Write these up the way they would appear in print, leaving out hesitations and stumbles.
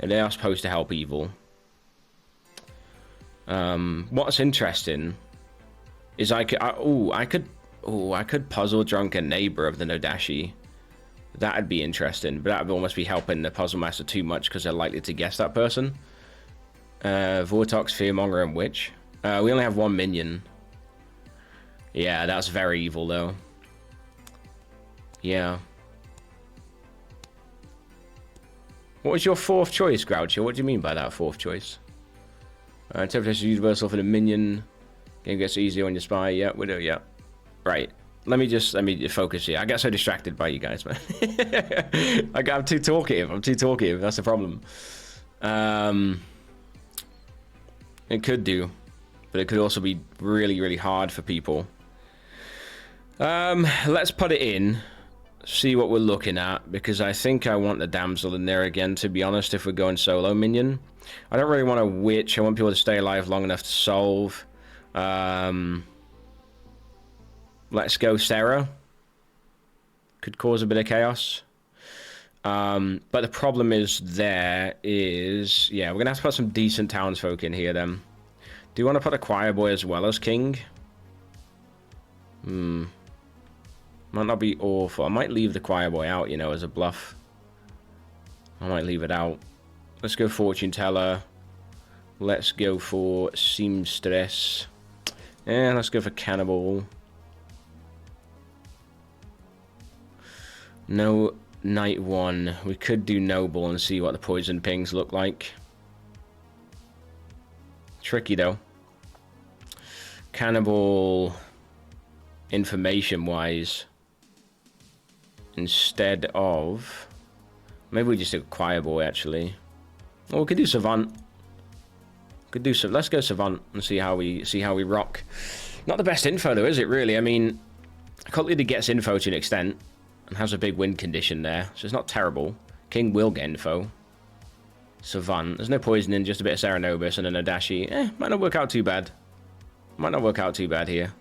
and they are supposed to help evil. What's interesting is I could puzzle drunk a neighbor of the Nodashi. That'd be interesting, but that would almost be helping the puzzle master too much because they're likely to guess that person. Vortox, Fearmonger, and Witch. We only have one minion. Yeah, that's very evil though. Yeah. What was your fourth choice, Groucho? What do you mean by that fourth choice? Interpretation is universal for the minion. Game gets easier on your spy. Yeah, we do. Yeah. Right. Let me focus here. I get so distracted by you guys, man. I'm too talkative. I'm too talkative. That's the problem. It could do, but it could also be really, really hard for people. Let's put it in. See what we're looking at, because I think I want the damsel in there again, to be honest, if we're going solo minion. I don't really want a witch. I want people to stay alive long enough to solve. Let's go Sarah. Could cause a bit of chaos. But the problem is yeah, we're going to have to put some decent townsfolk in here then. Do you want to put a choir boy as well as king? Might not be awful. I might leave the choir boy out, you know, as a bluff. I might leave it out. Let's go fortune teller. Let's go for seamstress. And let's go for cannibal. No night one. We could do noble and see what the poison pings look like. Tricky though. Cannibal, information wise, instead of, maybe we just do choir boy actually. Or we could do savant. Could do some. Let's go savant and see how we rock. Not the best info though, is it really? I mean, Cult Leader gets info to an extent and has a big win condition there, so it's not terrible. King will get info. Savant. There's no poisoning, just a bit of Ceranobus and an Adachi. Might not work out too bad. Might not work out too bad here.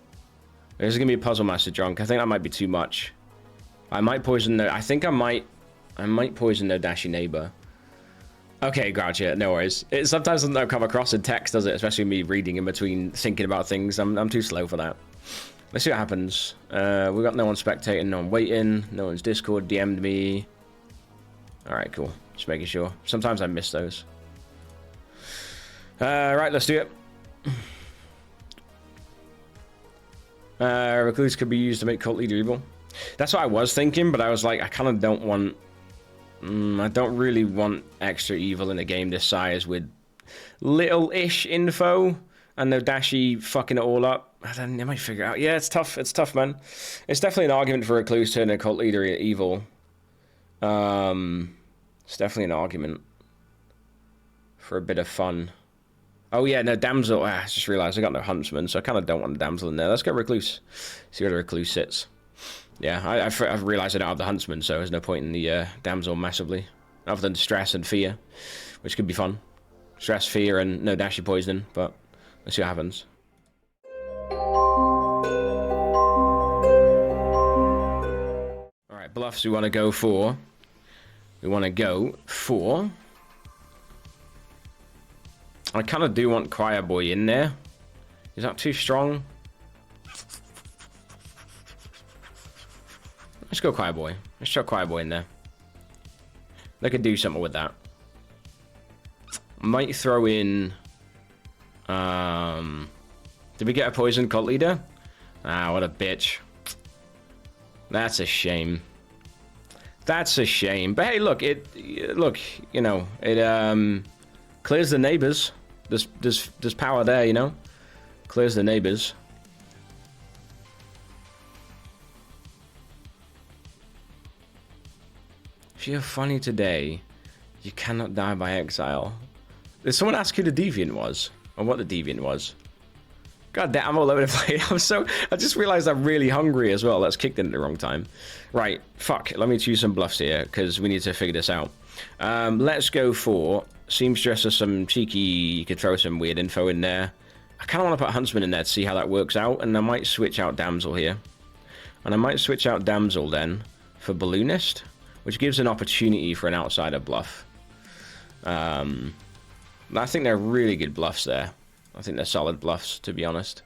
There's gonna be a puzzle master drunk. I think that might be too much. I might poison the. I think I might poison the Adachi neighbor. Okay, gotcha. No worries. It sometimes doesn't come across in text, does it? Especially me reading in between, thinking about things. I'm too slow for that. Let's see what happens. We've got no one spectating, no one waiting, no one's Discord DM'd me. Alright, cool. Just making sure. Sometimes I miss those. Right, let's do it. Recluse could be used to make Cult Leader evil. That's what I was thinking, but I was like, I kind of don't want... I don't really want extra evil in a game this size with little-ish info and no Dashi fucking it all up. I don't know, I might figure it out. Yeah, it's tough. It's tough, man. It's definitely an argument for Recluse turning a Cult Leader evil. It's definitely an argument for a bit of fun. Oh yeah, no, Damsel. I just realized I got no Huntsman, so I kind of don't want the Damsel in there. Let's go Recluse. See where the Recluse sits. Yeah, I've realized I don't have the Huntsman, so there's no point in the Damsel massively. Other than stress and fear, which could be fun. Stress, fear, and no Dashi poisoning, but let's see what happens. Alright, bluffs we want to go for. I kind of do want Choir Boy in there. Is that too strong? Let's go Choir Boy. Let's chuck Choir Boy in there. They could do something with that. Might throw in... Did we get a poison Cult Leader? Ah, what a bitch. That's a shame. That's a shame. But hey, look, you know, it clears the neighbors. There's power there, you know? Clears the neighbors. If you're funny today, you cannot die by exile. Did someone ask who the Deviant was? Or what the Deviant was? God damn, I'm all over the place. I just realized I'm really hungry as well. That's kicked in at the wrong time. Right, fuck. Let me choose some bluffs here, because we need to figure this out. Let's go for Seamstress or some cheeky... You could throw some weird info in there. I kind of want to put Huntsman in there to see how that works out, and I might switch out Damsel here. And I might switch out Damsel then for Balloonist, which gives an opportunity for an outsider bluff. I think they're really good bluffs there. I think they're solid bluffs, to be honest.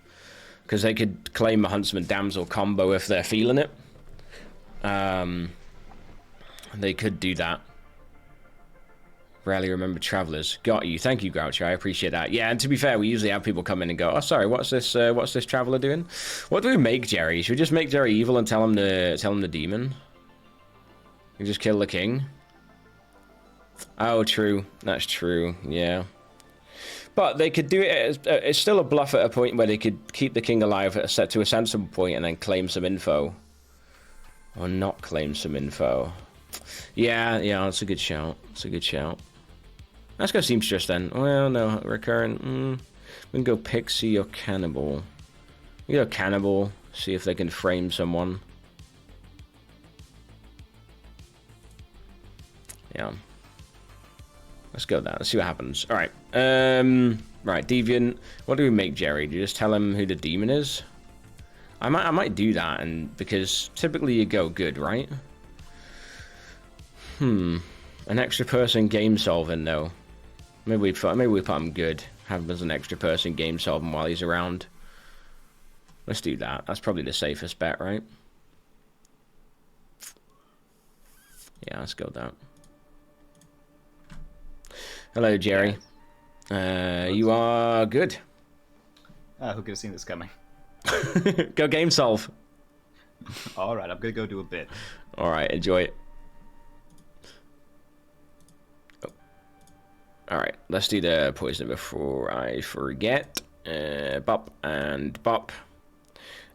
Because they could claim a Huntsman Damsel combo if they're feeling it. They could do that. Rarely remember Travelers. Got you. Thank you, Groucho. I appreciate that. Yeah, and to be fair, we usually have people come in and go, oh, sorry, what's this Traveler doing? What do we make Jerry? Should we just make Jerry evil and tell him the demon? You just kill the king? Oh, true. That's true. Yeah. But they could do it. It's still a bluff at a point where they could keep the king alive at to a sensible point and then claim some info. Or not claim some info. Yeah, that's a good shout. It's a good shout. Let's go Seamstress then. Well, no, recurrent. We can go Pixie or Cannibal. We go Cannibal. See if they can frame someone. Yeah. Let's go that. Let's see what happens. All right. Right, Deviant. What do we make Jerry? Do you just tell him who the demon is? I might do that, and because typically you go good, right? An extra person game solving though. Maybe we put him good. Have him as an extra person game solving while he's around. Let's do that. That's probably the safest bet, right? Yeah, let's go with that. Hello, Jerry. You are good. Who could have seen this coming? Go game solve. All right, I'm gonna go do a bit. All right, enjoy it. Oh. All right, let's do the poison before I forget. Bop and bop.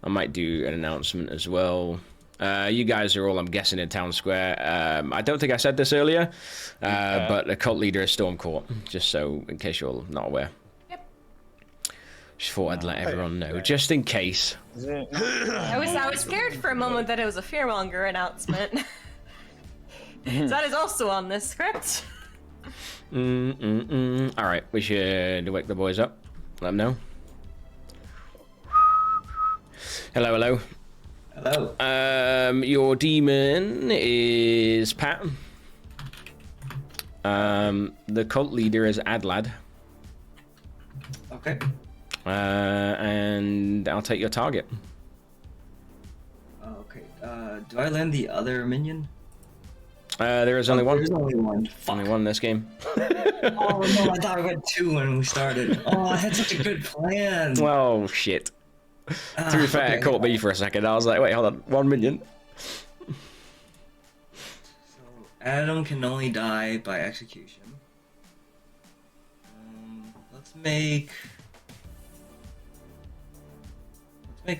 I might do an announcement as well. You guys are all, I'm guessing, in Town Square. I don't think I said this earlier, but the cult leader is Storm Court, just so in case you're not aware. Yep. Just thought I'd let everyone know, just in case. I was scared for a moment that it was a fearmonger announcement. That is also on this script. All right, we should wake the boys up. Let them know. Hello, hello. Hello. Your demon is Pat. The cult leader is Adlad. Okay. And I'll take your target. Okay. Do I land the other minion? There is only one. There's only one. Fuck. Only one in this game. Oh no, I thought I went two when we started. Oh, I had such a good plan. Oh shit. To be fair, it caught me for a second. I was like, wait, hold on. 1 minion. So Adam can only die by execution. Let's make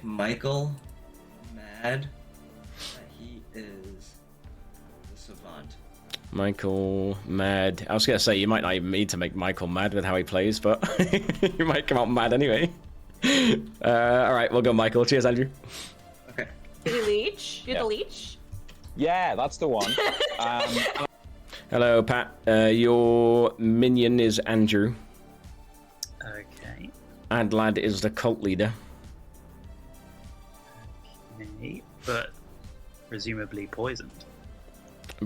Michael mad that he is the savant. Michael mad. I was gonna say you might not even need to make Michael mad with how he plays, but you might come out mad anyway. All right, we'll go Michael. Cheers, Andrew. Okay. Did he leech? You're the leech? Yeah, that's the one. Hello, Pat. Your minion is Andrew. Okay. Adlad is the cult leader. Okay, but presumably poisoned.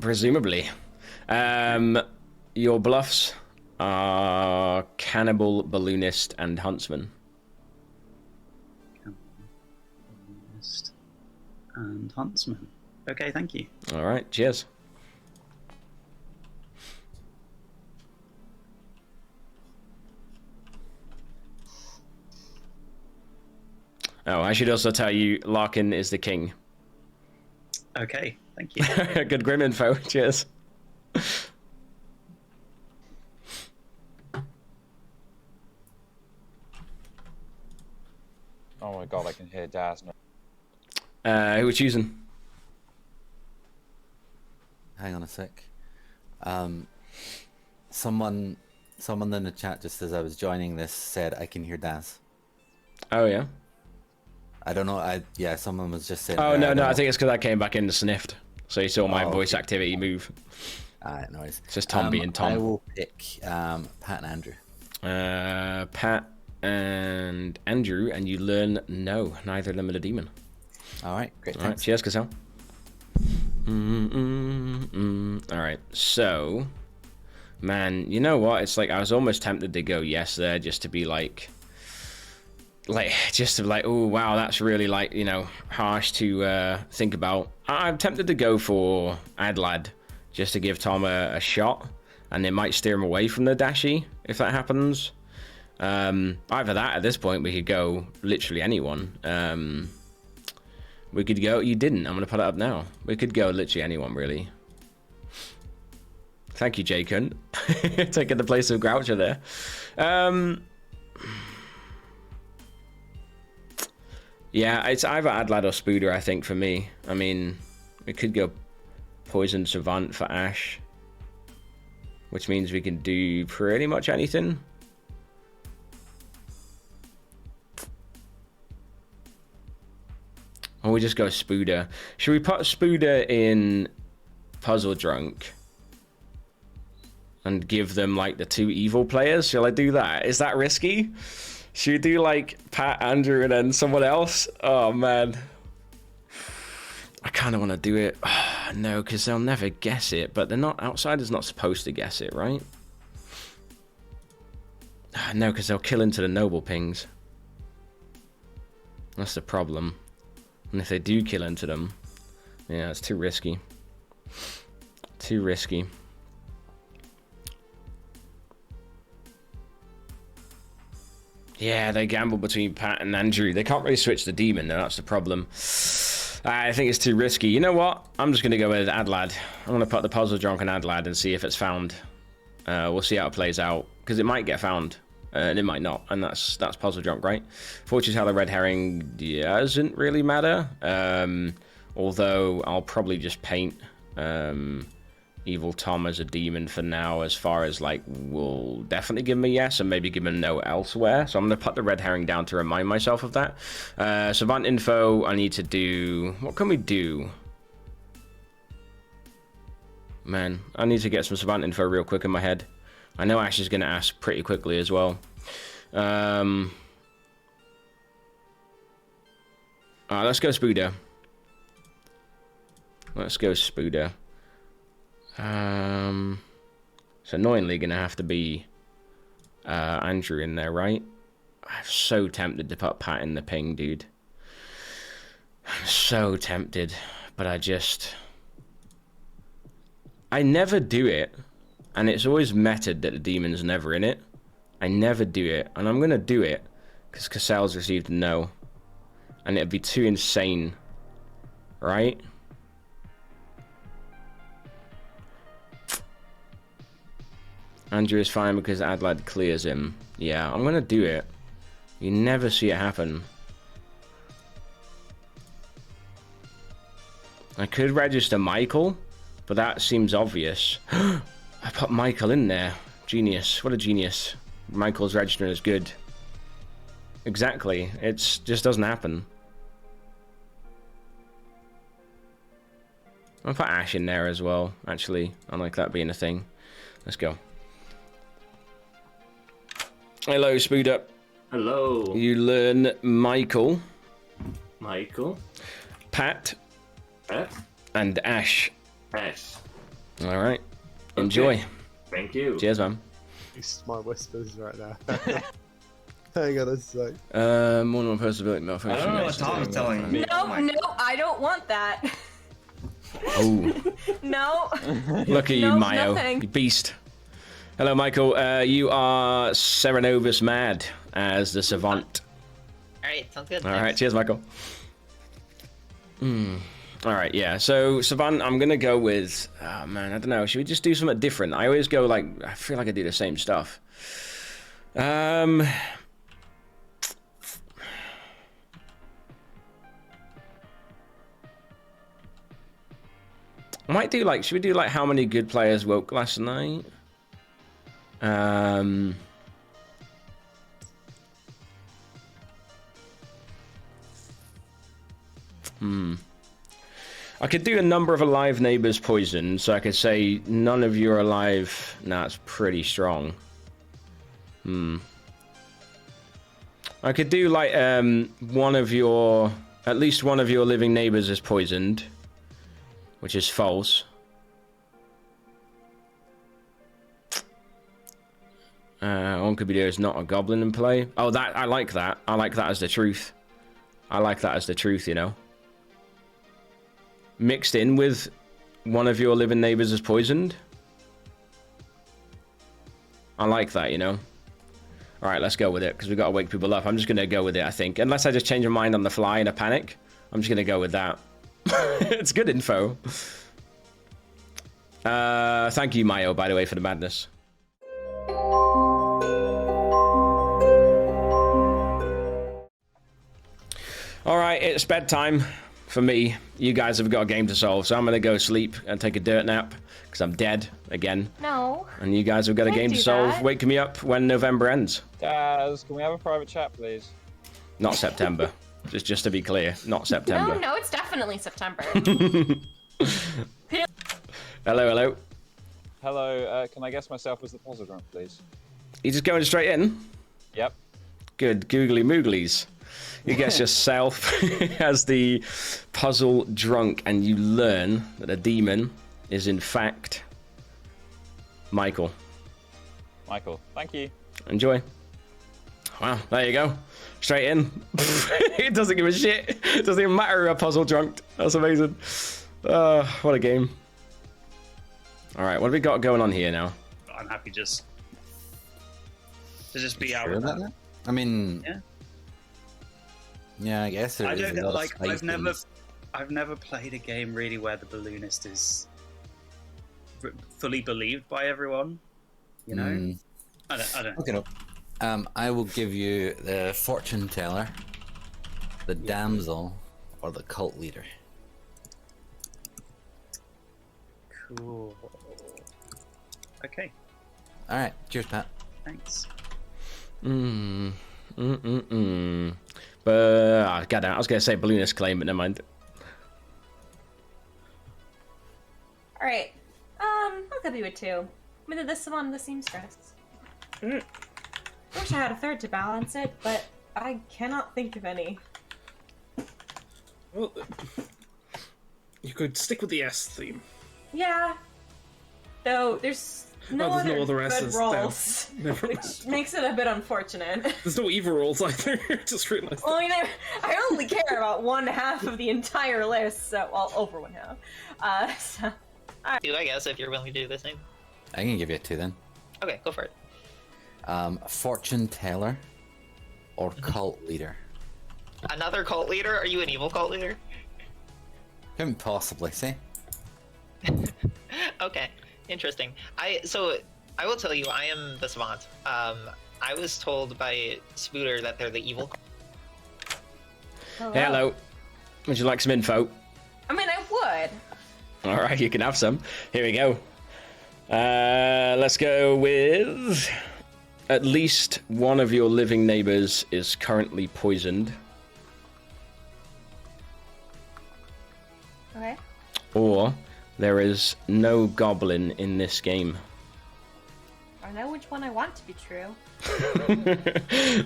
Presumably. Your bluffs are Cannibal, Balloonist, and Huntsman. Balloonist and Huntsman. Okay, thank you. All right, cheers. Oh, I should also tell you, Larkin is the king. Okay, thank you. Good grim info. Cheers. Oh my god, I can hear Daz now. Who are choosing? Hang on a sec. Someone in the chat just as I was joining this said I can hear Daz. Oh yeah. I don't know. Yeah, someone was just saying. Oh no, I think it's because I came back in and sniffed, so you saw my voice activity move. Alright, no worries. It's just Tom being Tom. I will pick Pat and Andrew. Pat and Andrew, and you learn no, neither of them are the demon. All right, great. All right, cheers, Cassell. All right, so Man, you know what? It's like I was almost tempted to go yes there, just to be just to be like, oh wow, that's really like, you know, harsh to think about. I'm tempted to go for Adlad, just to give Tom a shot, and it might steer him away from the Dashi if that happens. Either that, at this point, we could go literally anyone. We could go, you didn't, I'm going to put it up now. We could go literally anyone, really. Thank you, Jaycun. Taking the place of Groucho there. Yeah, it's either Adlad or Spooder, I think, for me. I mean, we could go Poison Savant for Ash, which means we can do pretty much anything. Or we just go Spooder. Should we put Spooder in Puzzle Drunk and give them like the 2 evil players? Shall I do that? Is that risky? Should we do like Pat, Andrew, and then someone else? Oh man, I kind of want to do it. No, because they'll never guess it. But they're not, outsiders not supposed to guess it, right? No, because they'll kill into the noble pings. That's the problem. And if they do kill into them, yeah, it's too risky. Too risky. Yeah, they gamble between Pat and Andrew. They can't really switch the demon, though. That's the problem. I think it's too risky. You know what? I'm just going to go with Adlad. I'm going to put the puzzle drunk on Adlad and see if it's found. We'll see how it plays out, because it might get found, and it might not, and that's puzzle drunk, right? Fortune's how the red herring doesn't really matter. Although I'll probably just paint Evil Tom as a demon for now, as far as like will definitely give him a yes and maybe give him a no elsewhere. So I'm going to put the red herring down to remind myself of that. Savant info, I need to do... What can we do? Man, I need to get some Savant info real quick in my head. I know Ash is going to ask pretty quickly as well. Alright, let's go Spooder. Let's go Spooder. It's annoyingly gonna have to be Andrew in there, right? I'm so tempted to put Pat in the ping, dude. I'm so tempted, but I never do it, and it's always meted that the demon's never in it. I never do it, and I'm gonna do it because Cassell's received a no, and it'd be too insane, right? Andrew is fine because Adlad clears him. Yeah, I'm gonna do it. You never see it happen. I could register Michael, but that seems obvious. I put Michael in there. Genius. What a genius. Michael's registering is good. Exactly. It just doesn't happen. I'll put Ash in there as well, actually. I like that being a thing. Let's go. Hello, Spooder. Hello. You learn Michael. Michael. Pat. Pat. And Ash. Ash. All right. Enjoy. Okay. Thank you. Cheers, man. It's my whispers right now. Hang on a sec. More than one person ability malfunction. I don't know what Tom's telling me. No, no, I don't want that. Oh. No. Look at you, No, Mayo. nothing. You beast. Hello, Michael. You are Serenovus Mad as the Savant. Alright, sounds good. All right. Cheers, Michael. All right, yeah. So, Savant, I'm going to go with... Oh, man, I don't know. Should we just do something different? I always go, like... I feel like I do the same stuff. I might do, like... Should we do, like, how many good players woke last night? I could do a number of alive neighbors poisoned, so I could say none of you are alive. Nah, it's pretty strong. I could do like one of your, at least one of your living neighbors is poisoned, which is false. One could be there is not a goblin in play. Oh, that I like that. I like that as the truth. I like that as the truth, you know. Mixed in with one of your living neighbors is poisoned. I like that, you know. All right, let's go with it, because we've got to wake people up. I'm just going to go with it, I think. Unless I just change my mind on the fly in a panic. I'm just going to go with that. It's good info. Thank you, Mayo, by the way, for the madness. All right, it's bedtime for me. You guys have got a game to solve, so I'm going to go sleep and take a dirt nap, because I'm dead again. No. And you guys have got a game to solve. That. Wake me up when November ends. Daz, can we have a private chat, please? Not September. just to be clear, not September. No, it's definitely September. Hello. Hello, can I guess myself as the puzzle drunk, please? You just going straight in? Yep. Good googly mooglies. You guess yourself as the puzzle drunk, and you learn that a demon is in fact Michael. Michael, thank you. Enjoy. Wow, there you go. Straight in. It doesn't give a shit. It doesn't even matter a puzzle drunk. That's amazing. What a game. All right, what have we got going on here now? I'm happy to just be out Sure with about that. that? I mean, Yeah. Yeah, I guess there I is don't a lot like. of spice I've never played a game really where the balloonist is fully believed by everyone. You know. I don't. Okay, no. I will give you the fortune teller, the damsel, or the cult leader. Cool. Okay. All right. Cheers, Pat. Thanks. But goddamn, I was gonna say balloonist claim, but never mind. All right. I'll go be with two. Either this one or the seamstress. Wish I had a third to balance it, but I cannot think of any. Well, you could stick with the S theme. Yeah. Though there's no other S's. good rolls, Never mind. which makes it a bit unfortunate. There's no evil rolls either. Just realized. Well, I only care about one half of the entire list, so over one half. So. Two, I guess, if you're willing to do this thing. I can give you two then. Okay, go for it. Fortune teller, or cult leader. Another cult leader? Are you an evil cult leader? Couldn't possibly say. Okay, interesting. So I will tell you, I am the savant. I was told by Spooter that they're the evil. Hello. Would you like some info? I mean, I would. All right, you can have some. Here we go. Let's go with at least one of your living neighbors is currently poisoned. Okay. Or there is no goblin in this game. I know which one I want to be true.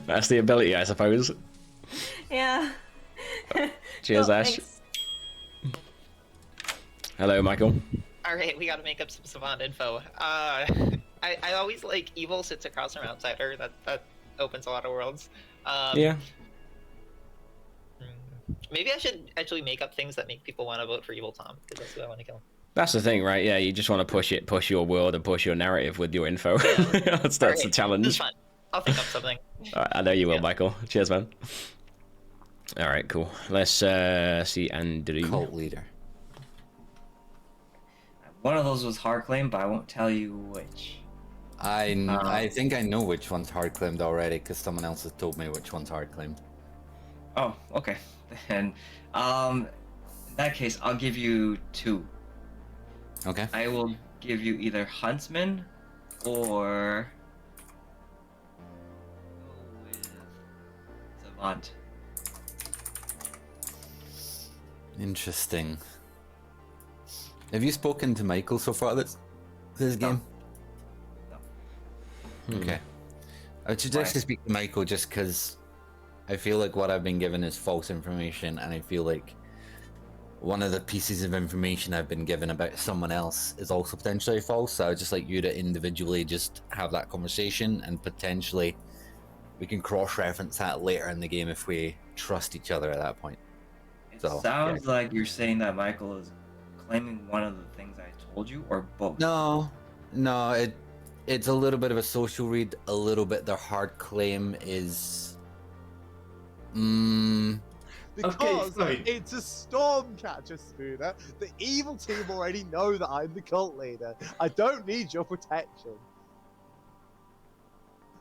That's the ability, I suppose. Yeah. Cheers, Well, Ash. thanks. Hello, Michael. All right, we got to make up some savant info. I always like evil sits across from outsider. That opens a lot of worlds. Yeah. Maybe I should actually make up things that make people want to vote for Evil Tom, because that's who I want to kill. That's the thing, right? Yeah, you just want to push your world and push your narrative with your info. that's All right, the challenge. This is fun. I'll think up something. I know you will, Michael. Cheers, man. All right, cool. Let's see Andrew. Cult leader. One of those was hard claim, but I won't tell you which. I think I know which one's hard claimed already, because someone else has told me which one's hard claimed. Oh, okay. Then, in that case, I'll give you two. Okay. I will give you either Huntsman or go with Savant. Interesting. Have you spoken to Michael so far this game? No. Okay. I would suggest to speak to Michael just because I feel like what I've been given is false information, and I feel like one of the pieces of information I've been given about someone else is also potentially false. So I'd just like you to individually just have that conversation, and potentially we can cross-reference that later in the game if we trust each other at that point. It So, sounds like you're saying that Michael is claiming one of the things I told you, or both. No, it's a little bit of a social read, a little bit their hard claim is Because it's a Stormcatcher, Spooner. The evil team already know that I'm the cult leader. I don't need your protection.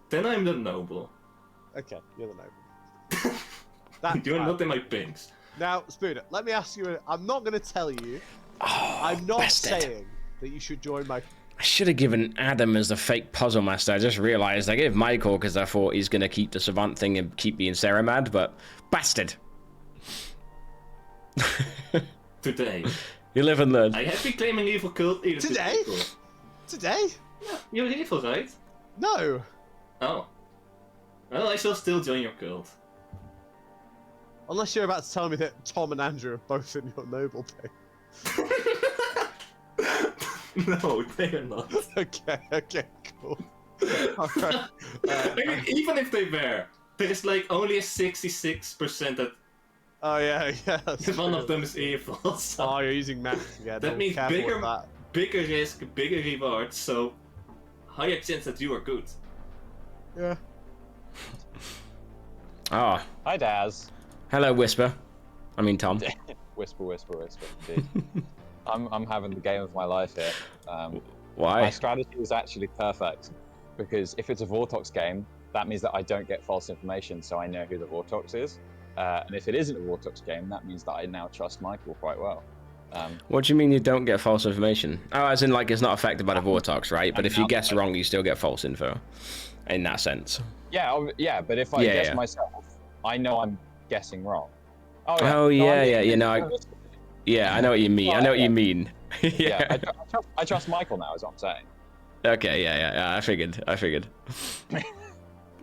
Then I'm the noble. Okay, you're the noble. That's You're fine. not in my pinks. Now, Spooner, let me ask you. I'm not going to tell you. I'm not saying that you should join my. I should have given Adam as the fake puzzle master. I just realized I gave Michael because I thought he's going to keep the savant thing and keep being Sarah mad, but bastard. Today. You live and learn. I have been claiming evil cult either Today? Today? Yeah, you're evil, right? No. Oh. Well, I shall still join your cult. Unless you're about to tell me that Tom and Andrew are both in your noble pick. No, they are not. Okay, cool. Alright. I mean, even if they were, there's like only a 66% that Oh yeah. That's one true. of them is evil. So Oh, you're using math again. that I'm means careful with that. bigger risk, bigger reward, so higher chance that you are good. Yeah. Ah. Hi, Daz. Hello, Whisper. I mean, Tom. Whisper, whisper, whisper. Indeed. I'm having the game of my life here. Why? My strategy is actually perfect, because if it's a Vortox game, that means that I don't get false information, so I know who the Vortox is. And if it isn't a Vortox game, that means that I now trust Michael quite well. What do you mean you don't get false information? Oh, as in like it's not affected by the Vortox, right? But if you guess wrong, you still get false info. In that sense. Yeah, but if I guess myself, I know I'm guessing wrong. Oh yeah, you know. I know what you mean. I know what you mean. Yeah, I trust Michael now, is what I'm saying. Okay, yeah. I figured.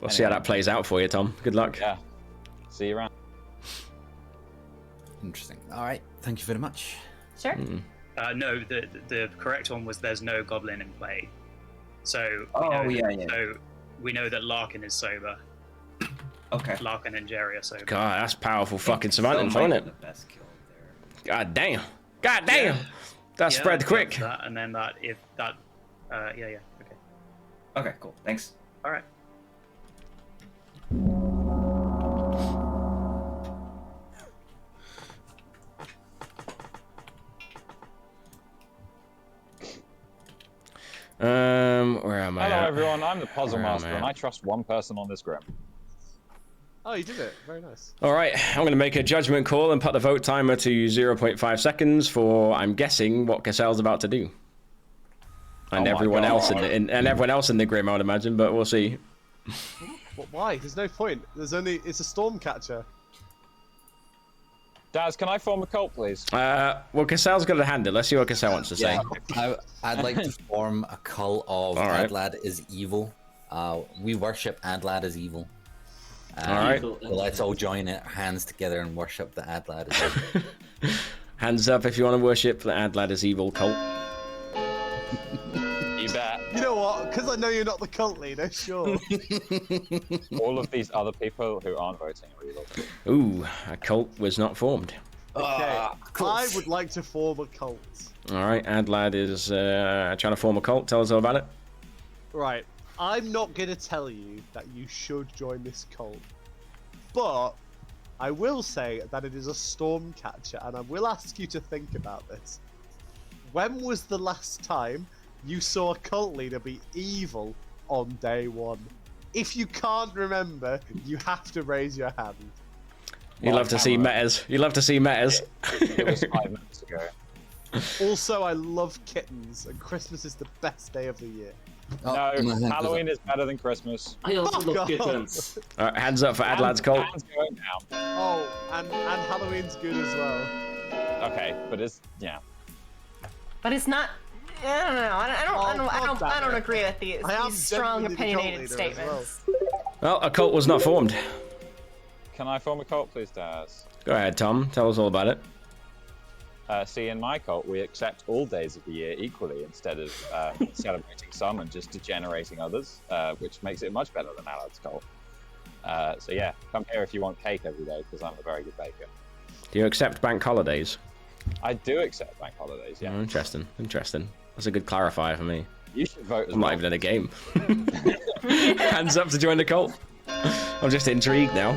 We'll see how that plays out for you, Tom. Good luck. Yeah. See you around. interesting. All right, thank you very much. Sure. No, the correct one was there's no goblin in play. So so we know that Larkin is sober. Okay. Larkin and Jerry are sober. God, that's powerful fucking savant info, isn't it? The best kill there. God damn. That spread quick. That, and then that if that okay. Okay, cool. Thanks. All right. Where am I? Hello, at? everyone. I'm the puzzle Where am master, I and at? I trust one person on this grim. Oh, you did it. Very nice. All right, I'm going to make a judgment call and put the vote timer to 0.5 seconds for, I'm guessing, what Cassell's about to do. And everyone else and everyone else in the grim, I would imagine, but we'll see. Why? There's no point. It's a Stormcatcher. Daz, can I form a cult, please? Well, Cassell's got a handle. Let's see what Cassell wants to say. I'd like to form a cult of All right. Adlad is evil. We worship Adlad as evil. All right. So let's all join it, hands together, and worship the Adlad as evil. Hands up if you want to worship the Adlad is evil cult. You bet. You know what? Because I know you're not the cult leader, sure. All of these other people who aren't voting are evil. Ooh, a cult was not formed. Okay. I would like to form a cult. All right, Adlad is trying to form a cult. Tell us all about it. Right. I'm not going to tell you that you should join this cult. But I will say that it is a Stormcatcher, and I will ask you to think about this. When was the last time you saw a cult leader be evil on day one? If you can't remember, you have to raise your hand. You love to see metas. You love to see metas. It was 5 minutes ago. Also, I love kittens, and Christmas is the best day of the year. No, Halloween is better than Christmas. I also Fuck love off. kittens. All right, hands up for Adlad's cult. Hands going down. Oh, and Halloween's good as well. Okay, but it's But it's not. I don't know. I don't agree with these I am strong genuinely the cult opinionated leader as well. statements. Well, a cult was not formed. Can I form a cult, please, Daz? Go ahead, Tom. Tell us all about it. See, in my cult, we accept all days of the year equally instead of celebrating some and just degenerating others, which makes it much better than Alad's cult. So yeah, come here if you want cake every day, because I'm a very good baker. Do you accept bank holidays? I do accept bank holidays, yeah. Oh, interesting. That's a good clarifier for me. You should vote as I'm well. not even in a game. Hands up to join the cult. I'm just intrigued now.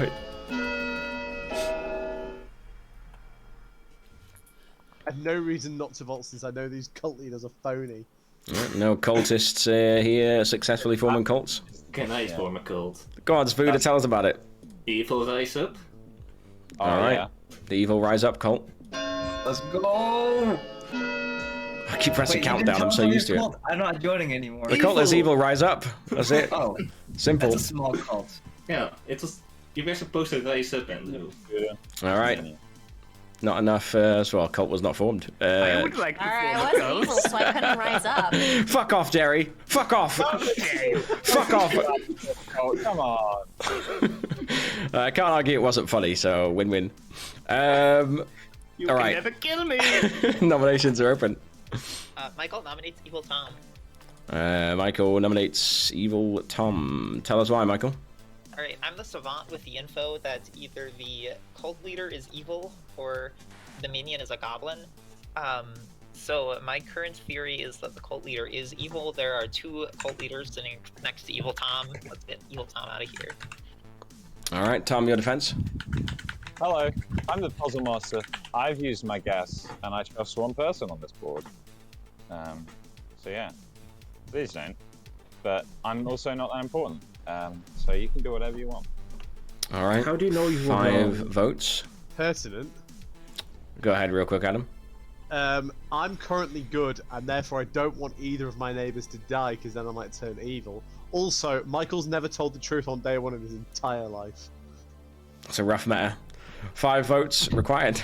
I have no reason not to vote since I know these cult leaders are phony. No cultists here successfully forming cults. Can I form a cult? Go on, Spuda, tell us about it. Evil rise up. Alright. Yeah. The Evil Rise Up cult. Let's go! I keep pressing Wait, you countdown, can I'm so join used to your it. cult. I'm not joining anymore. The cult is Evil Rise Up. That's it. Oh, Simple. that's a small cult. Yeah, it was. You were supposed to rise up and do. Alright. Not enough, so our cult was not formed. I would like to Alright, form I a wasn't cult. evil, so I couldn't rise up. Fuck off, Jerry. Fuck off. Fuck off. Oh, come on. I can't argue it wasn't funny, so win-win. You All can right. never kill me. Nominations are open. Michael nominates Evil Tom. Michael nominates Evil Tom. Tell us why, Michael. Alright, I'm the savant with the info that either the cult leader is evil or the minion is a goblin. So my current theory is that the cult leader is evil. There are 2 cult leaders sitting next to Evil Tom. Let's get Evil Tom out of here. Alright, Tom, your defense. Hello, I'm the puzzle master. I've used my guess, and I trust one person on this board. So yeah, please don't. But I'm also not that important. So you can do whatever you want. Alright. How do you know you won 5 wrong? votes. Pertinent. Go ahead real quick, Adam. I'm currently good, and therefore I don't want either of my neighbours to die, because then I might turn evil. Also, Michael's never told the truth on day 1 of his entire life. It's a rough matter. 5 votes required.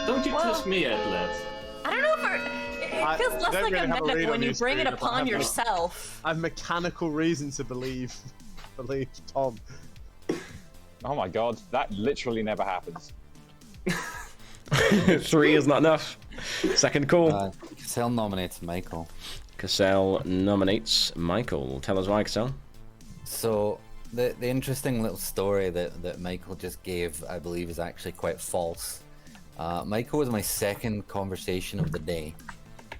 Don't you trust me, Atlas? I don't know if it feels less don't like really a have a read mimic on when you these bring it three, but I upon have yourself. I have mechanical reason to believe Tom. Oh my god, that literally never happens. 3 is not enough. Second call. Cassell nominates Michael. Cassell nominates Michael. Tell us why, Cassell. So the interesting little story that Michael just gave, I believe, is actually quite false. Michael was my second conversation of the day,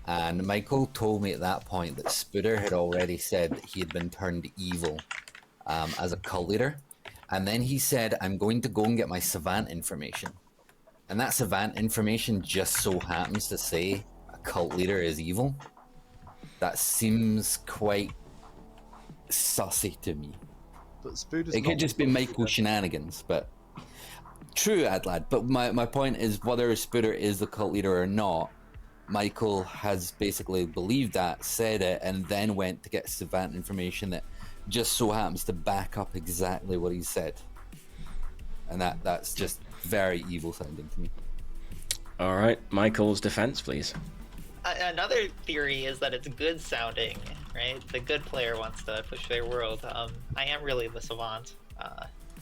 and Michael told me at that point that Spooder had already said that he had been turned evil as a cult leader, and then he said, "I'm going to go and get my savant information," and that savant information just so happens to say a cult leader is evil. That seems quite sussy to me. But Spooder's It not could just be Michael shenanigans, but true, Adlad. But my point is, whether Spooder is the cult leader or not, Michael has basically believed that, said it, and then went to get savant information that just so happens to back up exactly what he said. And that's just very evil sounding to me. All right, Michael's defense, please. Another theory is that it's good sounding, right? The good player wants to push their world. I am really the savant.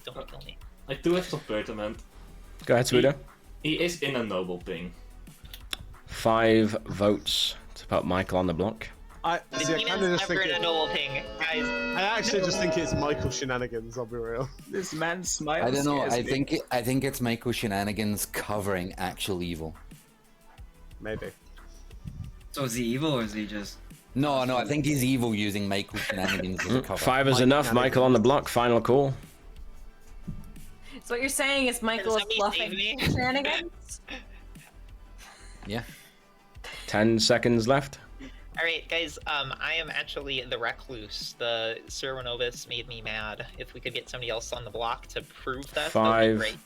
Don't kill me. I do have some pertinent. Go ahead, Spuda. He is in a noble thing. 5 votes to put Michael on the block. I kind of just think Never in a noble thing, guys. I actually just think it's Michael shenanigans. I'll be real. This man's smile. I don't know. scares me. I think it's Michael shenanigans covering actual evil. Maybe. So is he evil or is he just... No, I think he's evil using Michael shenanigans as a cover. 5 is enough. Michael on the block. Final call. So what you're saying is Michael is bluffing shenanigans? Yeah. 10 seconds left. Alright, guys, I am actually the recluse. The Sir Renovus made me mad. If we could get somebody else on the block to prove that, that would 5, be great.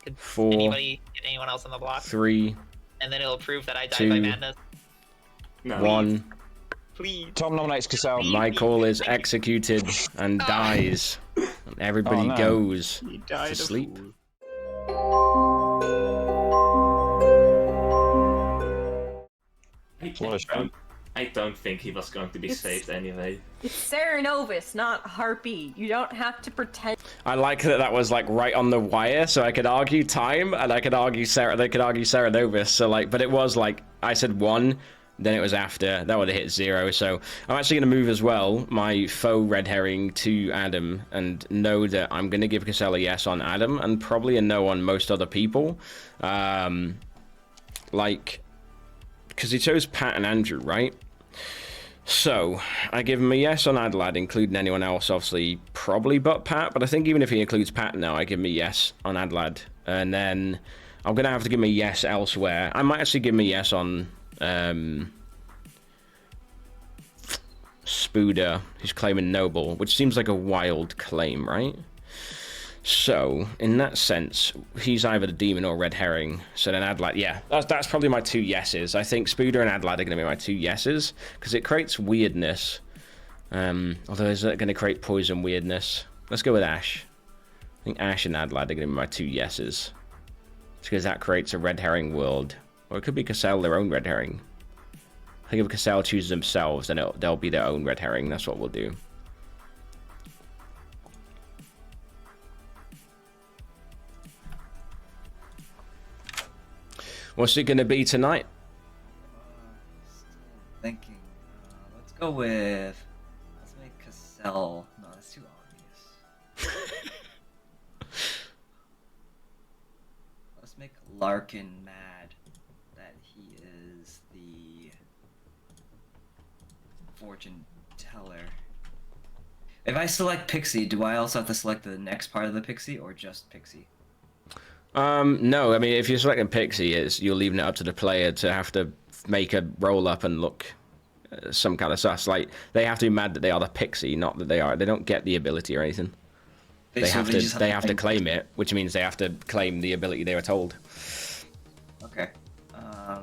Could 4, anybody get anyone else on the block? 3, And then it'll prove that I died 2, by madness. 1. Please. Tom nominates Cassell. Michael is executed and dies. And everybody Oh, no. goes He died to a sleep. Hey, What a shame. I don't think he was going to be saved anyway. It's Serenovus, not Harpy. You don't have to pretend. I like that that was like right on the wire, so I could argue time and I could argue they could argue Serenovus. So like, but it was like I said 1, then it was after. That would have hit 0. So I'm actually going to move as well my faux red herring to Adam and know that I'm going to give Cassell a yes on Adam and probably a no on most other people. Like, because he chose Pat and Andrew, right? So, I give him a yes on Adlad, including anyone else, obviously, probably but Pat, but I think even if he includes Pat now, I give him a yes on Adlad. And then, I'm going to have to give him a yes elsewhere. I might actually give him a yes on Spooder, who's claiming Noble, which seems like a wild claim, right? So, in that sense, he's either the demon or red herring. So then Adlad, yeah, that's probably my 2 yeses. I think Spooder and Adlad are going to be my 2 yeses, because it creates weirdness. Although, is it going to create poison weirdness? Let's go with Ash. I think Ash and Adlad are going to be my 2 yeses. Because that creates a red herring world. Or it could be Cassell, their own red herring. I think if Cassell chooses themselves, then they'll be their own red herring. That's what we'll do. What's it going to be tonight? Still thinking. Let's go with. Let's make Cassell. No, that's too obvious. Let's make Larkin mad that he is the fortune teller. If I select Pixie, do I also have to select the next part of the Pixie or just Pixie? No, I mean, if you're selecting Pixie, you're leaving it up to the player to have to make a roll up and look some kind of sus. Like, they have to be mad that they are the Pixie, not that they don't get the ability or anything. They have to claim it, which means they have to claim the ability they were told. Okay. Yeah,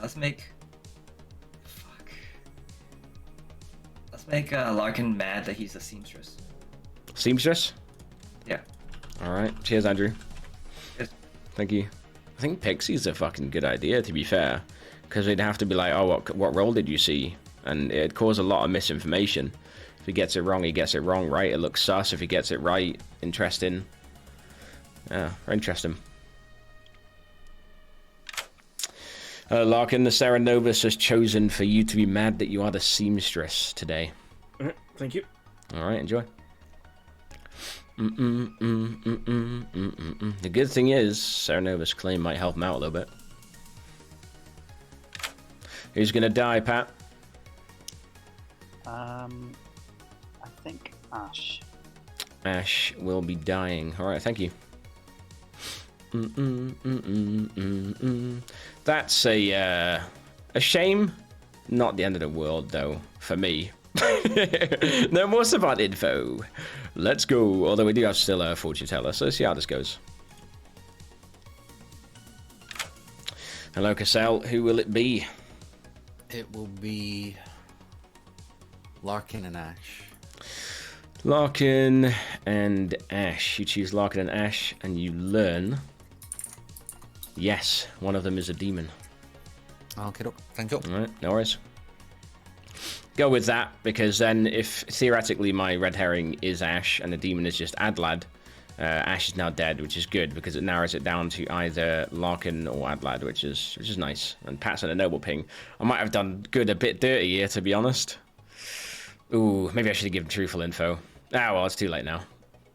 let's make... Let's make Larkin mad that he's a seamstress. Seamstress? Yeah. Alright, cheers, Andrew. Cheers. Thank you. I think Pixie's a fucking good idea, to be fair. Because they'd have to be like, oh, what role did you see? And it'd cause a lot of misinformation. If he gets it wrong, he gets it wrong, right? It looks sus. If he gets it right, interesting. Yeah, interesting. Larkin, the Serenovus has chosen for you to be mad that you are the seamstress today. Thank you. Alright, enjoy. The good thing is, Serenovus' claim might help him out a little bit. Who's gonna die, Pat? I think Ash. Ash will be dying. Alright, thank you. That's a shame. Not the end of the world, though, for me. No more Savant info. Let's go. Although we do have still a fortune teller, so let's see how this goes. Hello, Cassell. Who will it be? It will be Larkin and Ash. Larkin and Ash. You choose Larkin and Ash, and you learn. Yes, one of them is a demon. Okay, thank you. All right, no worries. Go with that, because then if theoretically my red herring is Ash and the demon is just Adlad, Ash is now dead, which is good because it narrows it down to either Larkin or Adlad, which is nice. And Pat's on a noble ping. I might have done good a bit dirty here, to be honest. Ooh, maybe I should have given truthful info. Ah, well, it's too late now.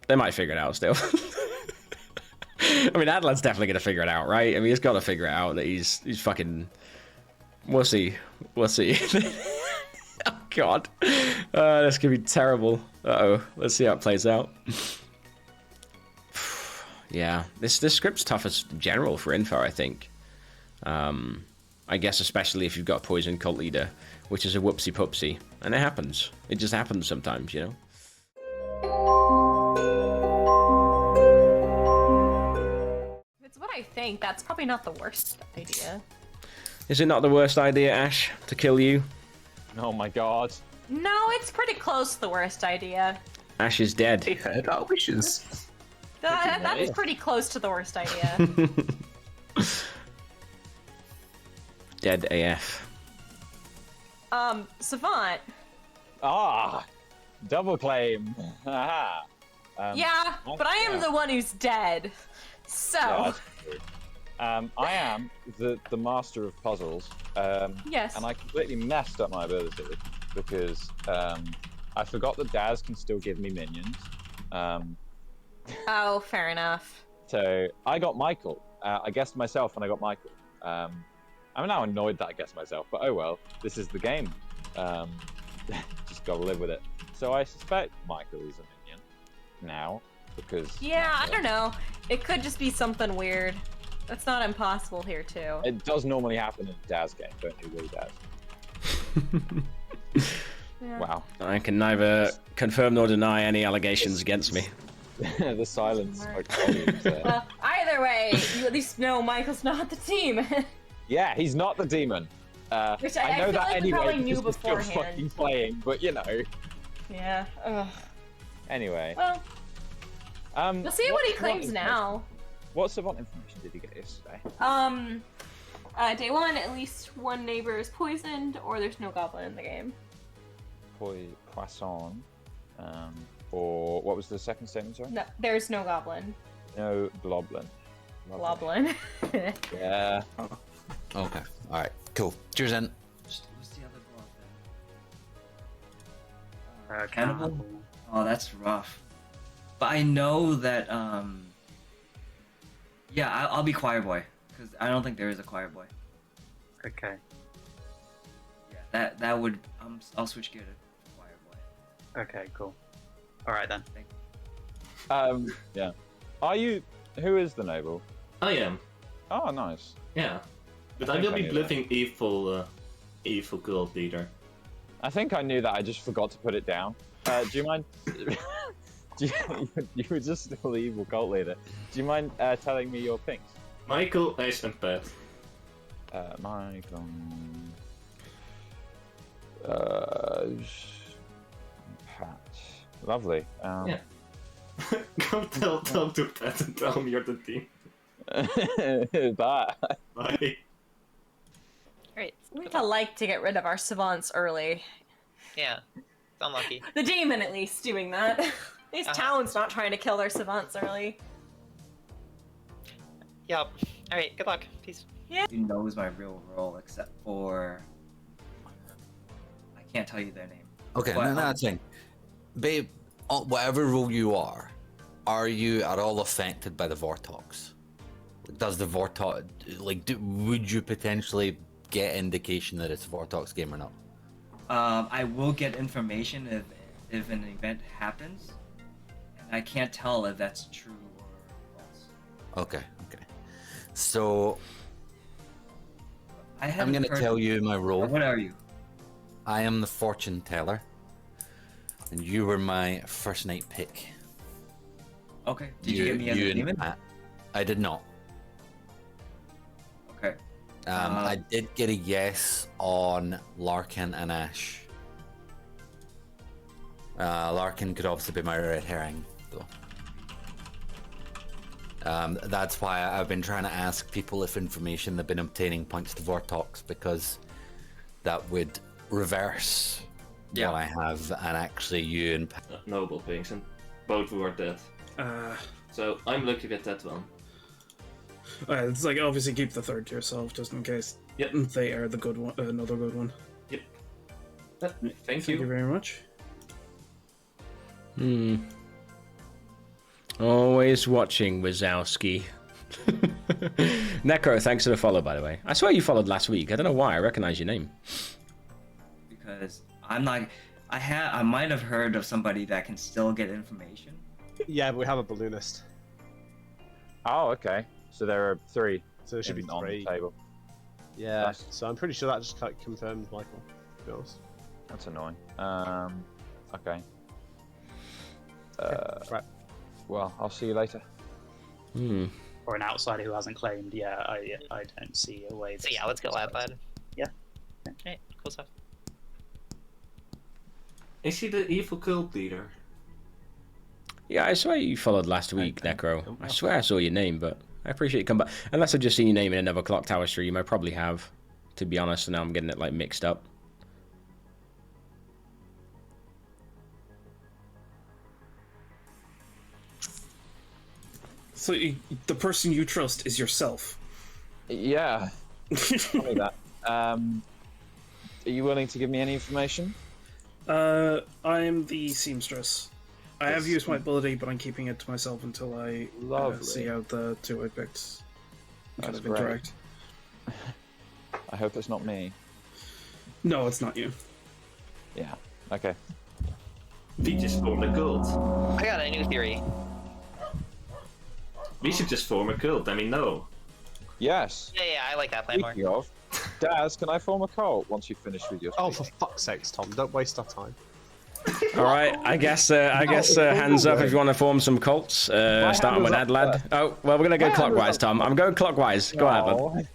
They might figure it out still. I mean, Adlad's definitely gonna figure it out, right? I mean, he's got to figure it out that he's fucking. We'll see. We'll see. Oh God, that's gonna be terrible. Uh-oh, let's see how it plays out. Yeah, this script's tough as general for info, I think. I guess especially if you've got a poison cult leader, which is a whoopsie poopsie, and it happens. It just happens sometimes, you know. It's what I think. That's probably not the worst idea. Is it not the worst idea, Ash, to kill you? Oh my God. No, it's pretty close to the worst idea. Ash is dead. They heard our wishes. That's pretty close to the worst idea. Dead AF. Savant. Ah, double claim. Haha. Yeah, but I am the one who's dead. So. Yeah, that's true. I am the master of puzzles. Yes. And I completely messed up my ability because I forgot that Daz can still give me minions. Oh, fair enough. So I got Michael. I guessed myself and I got Michael. I'm now annoyed that I guessed myself, but oh well. This is the game. Just gotta live with it. So I suspect Michael is a minion now because. Yeah, I don't know. It could just be something weird. That's not impossible here too. It does normally happen in a Daz game, don't you, really, Daz? Yeah. Wow. I can neither confirm nor deny any allegations against me. The silence. Well, either way, you at least know Michael's not the team. Yeah, he's not the demon. Which I know feel that like we anyway. probably knew because we're still beforehand. fucking playing, but you know. Yeah. Ugh. Anyway. Well, we'll see what he claims now. What savant information did you get yesterday? Day one, at least one neighbor is poisoned, or there's no goblin in the game. Poisson. Or what was the second statement, sorry? No, there's no goblin. No globlin. Goblin. Yeah. Okay. All right. Cool. Cheers, then. What's the other one? Cannibal? Oh, that's rough. But I know that, yeah, I'll be choir boy, because I don't think there is a choir boy. Okay. Yeah, that would, I'll switch gear to choir boy. Okay, cool. Alright then. Yeah. Are you... Who is the noble? I am. Oh, nice. Yeah. But I think will be knew bluffing evil cult leader. I think I knew that, I just forgot to put it down. Do you mind... you were just still the evil cult leader. Do you mind telling me your pinks? Michael, Ace, and Pat. Michael... Pat. Lovely. Yeah. Come talk to Pat and tell him you're the team. Bye. Bye. Great. We'd like to get rid of our savants early. Yeah, it's unlucky. The demon, at least, doing that. These towns not trying to kill their savants early. Yep. Alright, good luck. Peace. Yeah. He knows my real role, except for... I can't tell you their name. Okay, But, no, that's fine. Babe, whatever role you are you at all affected by the Vortox? Does the Vortox, like, would you potentially get indication that it's a Vortox game or not? I will get information if an event happens. And I can't tell if that's true or false. Okay. So, I'm going to tell you my role. What are you? I am the fortune teller. And you were my first night pick. Okay. Did you get me as a demon? I did not. Okay. I did get a yes on Larkin and Ash. Larkin could obviously be my red herring, though. That's why I've been trying to ask people if information they've been obtaining points to Vortox, because that would reverse what I have, and actually you and Noble pinks, and both were dead. So I'm lucky with that one. It's like, obviously keep the third to yourself, just in case they are the good one, another good one. Yep. Thank you very much. Always watching, Wazowski. Necro, thanks for the follow, by the way. I swear you followed last week. I don't know why. I recognize your name. Because I'm not... I might have heard of somebody that can still get information. Yeah, but we have a balloonist. Oh, okay. So there are 3. So there should be on 3. the table. Yeah, Nice. so I'm pretty sure that just confirmed Michael. To be honest. That's annoying. Okay. Right. Well, I'll see you later. Or an outsider who hasn't claimed. Yeah, I don't see a way. So yeah, let's go outside. Yeah. Alright, cool stuff. Is he the evil cult leader? Yeah, I swear you followed last week, Necro. I swear I saw your name, but I appreciate you coming back. Unless I've just seen your name in another Clocktower stream, I probably have, to be honest, and now I'm getting it like mixed up. So the person you trust is yourself. Yeah. Tell me that. Are you willing to give me any information? I'm the seamstress. I have used my ability, but I'm keeping it to myself until I see how the two I picked kind of interact. I hope it's not me. No, it's not you. Yeah. Okay. We just formed a cult. I got a new theory. We should just form a cult. I mean, no. Yes. Yeah, I like that plan more. Speaking of, Daz, can I form a cult once you finish with your? Oh, for fuck's sakes, Tom! Don't waste our time. All right, I guess hands up if you want to form some cults. Starting with Adlad. Oh, well, we're gonna go clockwise, Tom. I'm going clockwise. Go on,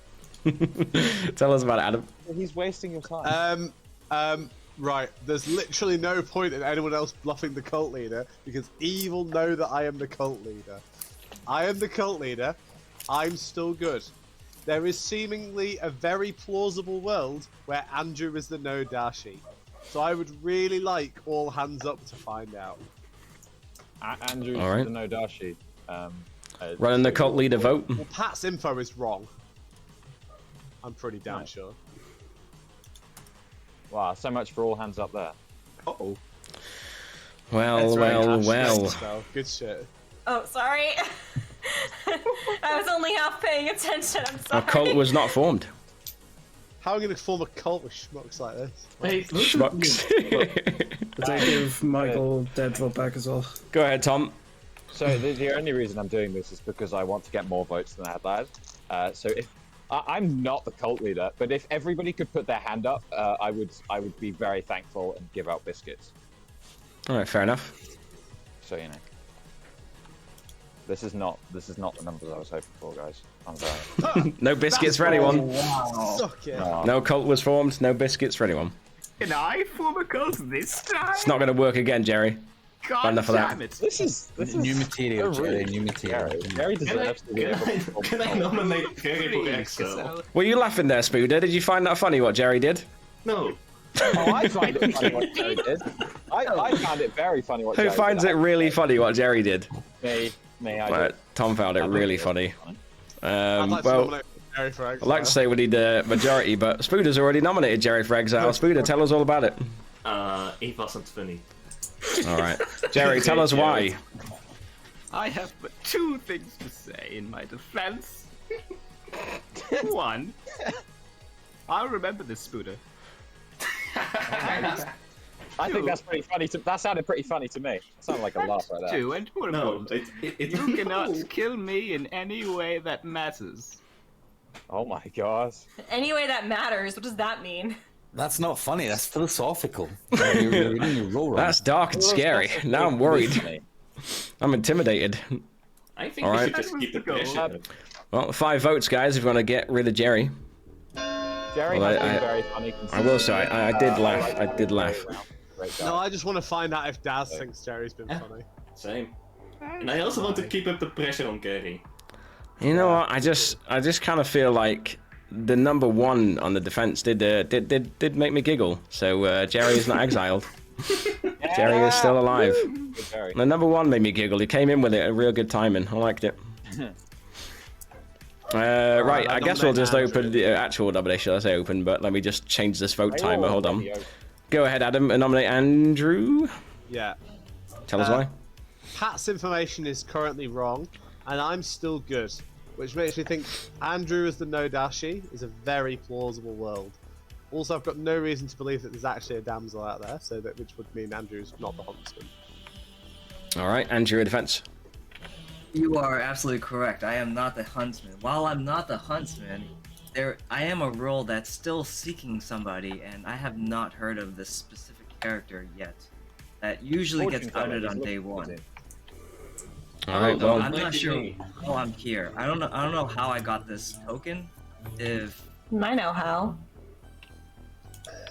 Adlad. Tell us about it, Adam. He's wasting your time. Right. There's literally no point in anyone else bluffing the cult leader because Evil know that I am the cult leader. I am the cult leader. I'm still good. There is seemingly a very plausible world where Andrew is the no Dashi. So I would really like all hands up to find out. Andrew's All right. the no Dashi. Running the cult leader vote. Well, Pat's info is wrong. I'm pretty damn sure. Wow, so much for all hands up there. Uh-oh. Well, That's right, well, Ash. well. Nice spell. Good shit. Oh, sorry. I was only half paying attention. I'm sorry. Our cult was not formed. How are we going to form a cult with schmucks like this? Hey, Schmucks. But I give Michael dead vote back as well. Go ahead, Tom. So the only reason I'm doing this is because I want to get more votes than Adlad. So if I'm not the cult leader, but if everybody could put their hand up, I would be very thankful and give out biscuits. All right, fair enough. So you know, this is not the numbers I was hoping for, guys. I'm sorry. No biscuits for anyone. Wow. Suck it. No cult was formed. No biscuits for anyone. Can I form a cult this time? It's not going to work again, Jerry. God Enough of that. damn it. This is New material, so Jerry, rude. new material. Jerry deserves to be able to Can I nominate Gary for Excel? Were you laughing there, Spooder? Did you find that funny what Jerry did? No. Oh, I find it funny what Jerry did. I found it very funny what Who Jerry finds did. it really funny what Jerry did? Me, I Right, did. Tom found it really funny. I'd like to Well, nominate Jerry for I'd like to say we need a majority, but Spooder's already nominated Jerry for exile. Spooder, tell us all about it. It wasn't funny. All right, Jerry, tell us why. I have but two things to say in my defense. One, I'll remember this, Spooder. I think that's pretty funny. That sounded pretty funny to me. It sounded like a laugh right there. Two, and more No, important, it you cannot kill me in any way that matters. Oh my god. Any way that matters. What does that mean? That's not funny. That's philosophical. You're reading your role wrong. That's dark and scary. Now I'm worried. I'm intimidated. I think All we right. should just keep the pressure. Well, 5 votes, guys, if you want to get rid of Jerry. Jerry Well, has been very funny. I will say, I did laugh. I did laugh. Great guy. No, I just want to find out if Daz thinks Jerry's been funny. Same. And I also want to keep up the pressure on Gary. You know what? I just kind of feel like the number 1 on the defense did make me giggle. So Jerry is not exiled. Jerry is still alive. The number 1 made me giggle. He came in with it, a real good timing. I liked it. Right, I guess we'll just open the actual nomination. I say open, but let me just change this vote timer. Hold on. Go ahead, Adam, and nominate Andrew. Yeah. Tell us why. Pat's information is currently wrong, and I'm still good, which makes me think Andrew as the no Dashi is a very plausible world. Also, I've got no reason to believe that there's actually a damsel out there, so that which would mean Andrew's not the huntsman. All right, Andrew, defense. You are absolutely correct. I am not the huntsman. While I'm not the huntsman, I am a role that's still seeking somebody, and I have not heard of this specific character yet. That usually gets outed on day 1. All right, well, I'm not sure how I'm here. I don't know how I got this token. I know how.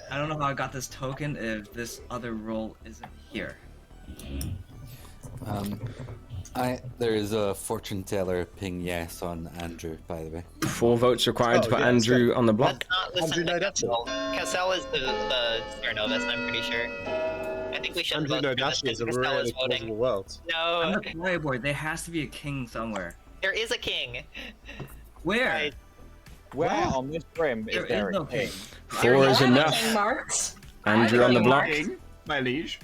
I don't know how I got this token if this other role isn't here. There is a fortune teller ping yes on Andrew, by the way. 4 votes required to put Andrew on the block. Listen to Cassell. Cassell is the Cernovus, I'm pretty sure. I think we should Andrew vote no for this Dashi is a because Cassell really is voting. plausible world. No. I'm the boy. There has to be a king somewhere. There is a king. Where? Where on this rim is There there is a no king? king. 4 is enough. King marks. Andrew on the block. My liege.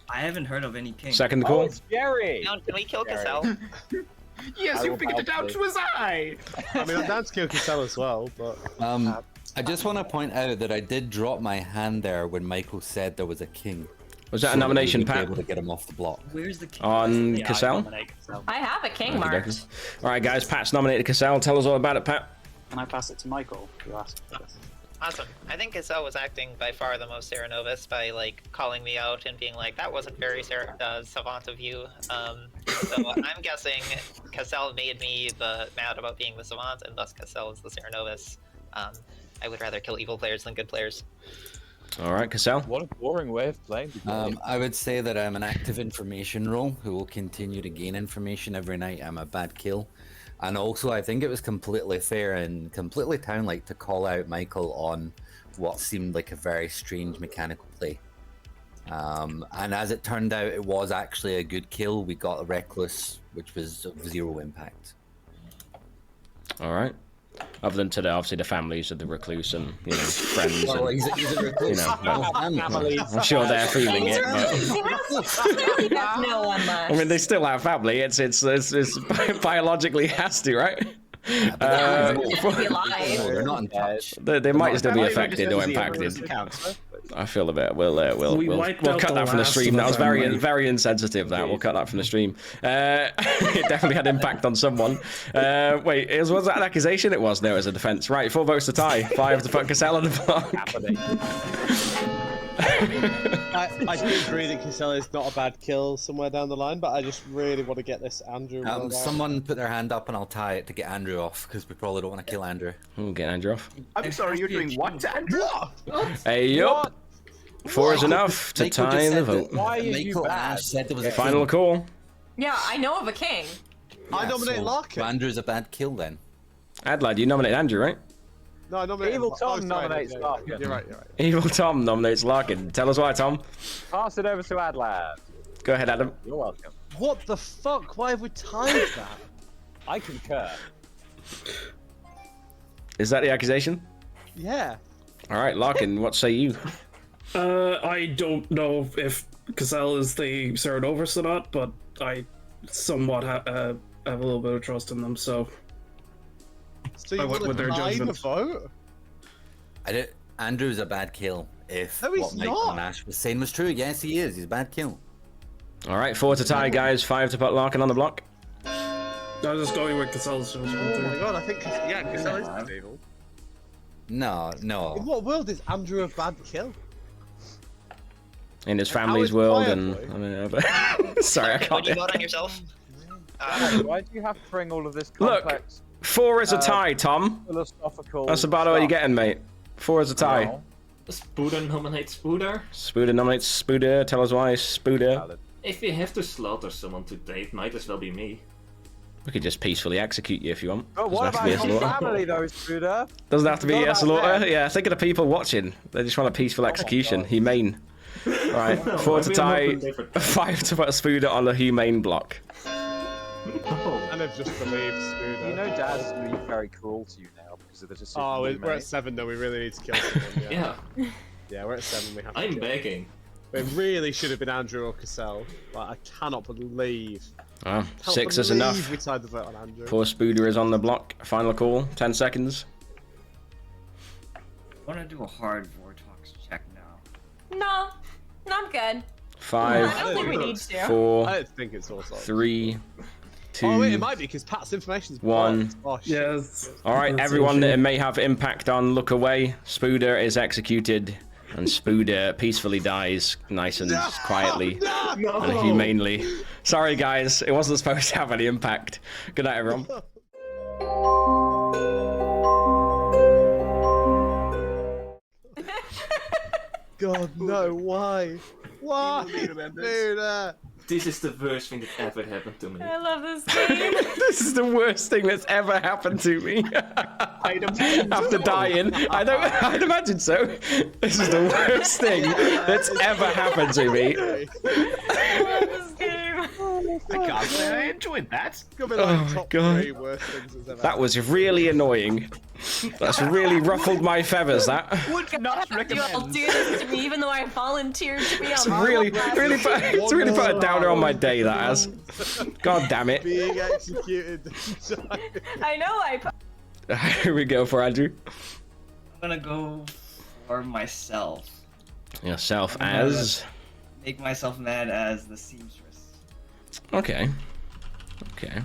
I haven't heard of any king. Second Oh, call. it's Jerry! Now, can we kill Jerry. Cassell? Yes, I you will figured it out. vouch It was I. I mean, I'm down to kill Cassell as well, but I just want to point out that I did drop my hand there when Michael said there was a king. Was that a So nomination, we would be Pat? able to get him off the block. Where's the king? On Yeah, I Cassell? nominate Cassell. I have a king Okey marked. dokey. All right, guys. Pat's nominated Cassell. Tell us all about it, Pat. Can I pass it to Michael? You asked for this. Awesome. I think Cassell was acting by far the most Sarah Novus by like calling me out and being like, "That wasn't very savant of you." So I'm guessing Cassell made me the mad about being the savant, and thus Cassell is the Sarah Novus. I would rather kill evil players than good players. All right, Cassell. What a boring way of playing the game. I would say that I'm an active information role who will continue to gain information every night. I'm a bad kill. And also, I think it was completely fair and completely town-like to call out Michael on what seemed like a very strange mechanical play. And as it turned out, it was actually a good kill. We got a Reckless, which was of 0 impact. All right. Other than today, obviously the families of the recluse and friends. Well, and, he's a recluse. I'm sure they're feeling it. But... Clearly, there's no one left. I mean, they still have family. It's biologically has to, right? Be alive. They're not in touch. They might still be affected or impacted. I feel a bit. We'll cut that from the stream. That was very insensitive. That we'll cut that from the stream. It definitely had impact on someone. Wait, was that an accusation? It was. No, it was a defense. Right, 4 votes to tie. 5 to put Cassell on the block. I do agree that Cassell is not a bad kill somewhere down the line, but I just really want to get this Andrew. Someone put their hand up and I'll tie it to get Andrew off because we probably don't want to kill Andrew. We'll get Andrew off. I'm sorry, you're doing what to Andrew? Hey, yup. 4 is enough to tie the vote. Why are you Michael bad? Ash said there was a Final king. call. Yeah, I know of a king. I nominate Larkin. Andrew's a bad kill then. Adelaide, you nominated Andrew, right? No, I nominate Evil Tom sorry, nominates yeah, Larkin. You're right. Evil Tom nominates Larkin. Tell us why, Tom. Pass it over to Adlad. Go ahead, Adam. You're welcome. What the fuck? Why have we timed that? I concur. Is that the accusation? Yeah. All right, Larkin, what say you? I don't know if Cassell is the Ceranovus or not, but I somewhat have a little bit of trust in them, so... So you I went want with to their time the judgment. vote? Andrew's a bad kill. If No, he's what Michael not. Nash was saying was true, yes, he is. He's a bad kill. All right, 4 to tie, guys. 5 to put Larkin on the block. I was just going with Cassell's judgment Oh my there. god, I think Cassell is evil. No. In what world is Andrew a bad kill? In his How family's is world, Fire and Boy? I mean, sorry, I Would can't. you vote on yourself? Why do you have to bring all of this Look, complex 4 is a tie, Tom. philosophical That's about all you're stuff? getting, mate. 4 is a tie. No. Spooder nominates Spooder. Spooder nominates Spooder. Tell us why, Spooder. If we have to slaughter someone today, it might as well be me. We could just peacefully execute you if you want. But what Doesn't have about to be a your slaughter. family, though, Spooder? Doesn't have to be What a about slaughter. them? Yeah, think of the people watching. They just want a peaceful execution. God. Humane. Right, No, 4 to we are not tie. different. 5 to put Spooder on the humane block. And I've just believed Spooder. You know Dad's going to be very cruel to you now because of the decision Oh, you we're made. at 7 though. We really need to kill someone. Yeah. Yeah, we're at 7. We have to I'm kill. begging. It really should have been Andrew or Cassell. Like, I cannot believe. Ah, Cannot 6 is believe enough. We tied the vote on Andrew. Poor Spooder is on the block. Final call. 10 seconds. I want to do a hard Vortox check now. No, I'm good. 5, I don't think we need to. 4, I don't think it's all 3, 2. Oh wait, it might be because Pat's information's 1. blocked. Oh, shit. Yes. All right, That's everyone so that it may have impact on, look away. Spooder is executed, and Spooder peacefully dies, nice and quietly and humanely. Sorry, guys, it wasn't supposed to have any impact. Good night, everyone. God, no, why? Why? Dude, This is the worst thing that ever happened to me. I love this game. This is the worst thing that's ever happened to me. After dying, I'd imagine so. This is the worst thing that's ever happened to me. I love this game. I can't say I enjoyed that. Could be like Oh my top God. 3 worst things that's ever That was really annoying. That's really ruffled my feathers, that. Would not You all recommend. do this to me, even though I volunteered to be It's on really, Mathematician. really put a downer on my day, that has. God damn it. being executed. I know Here we go for Andrew. I'm gonna go for myself. Yourself I'm gonna as... Make myself mad as the seamstress. Okay. Okay.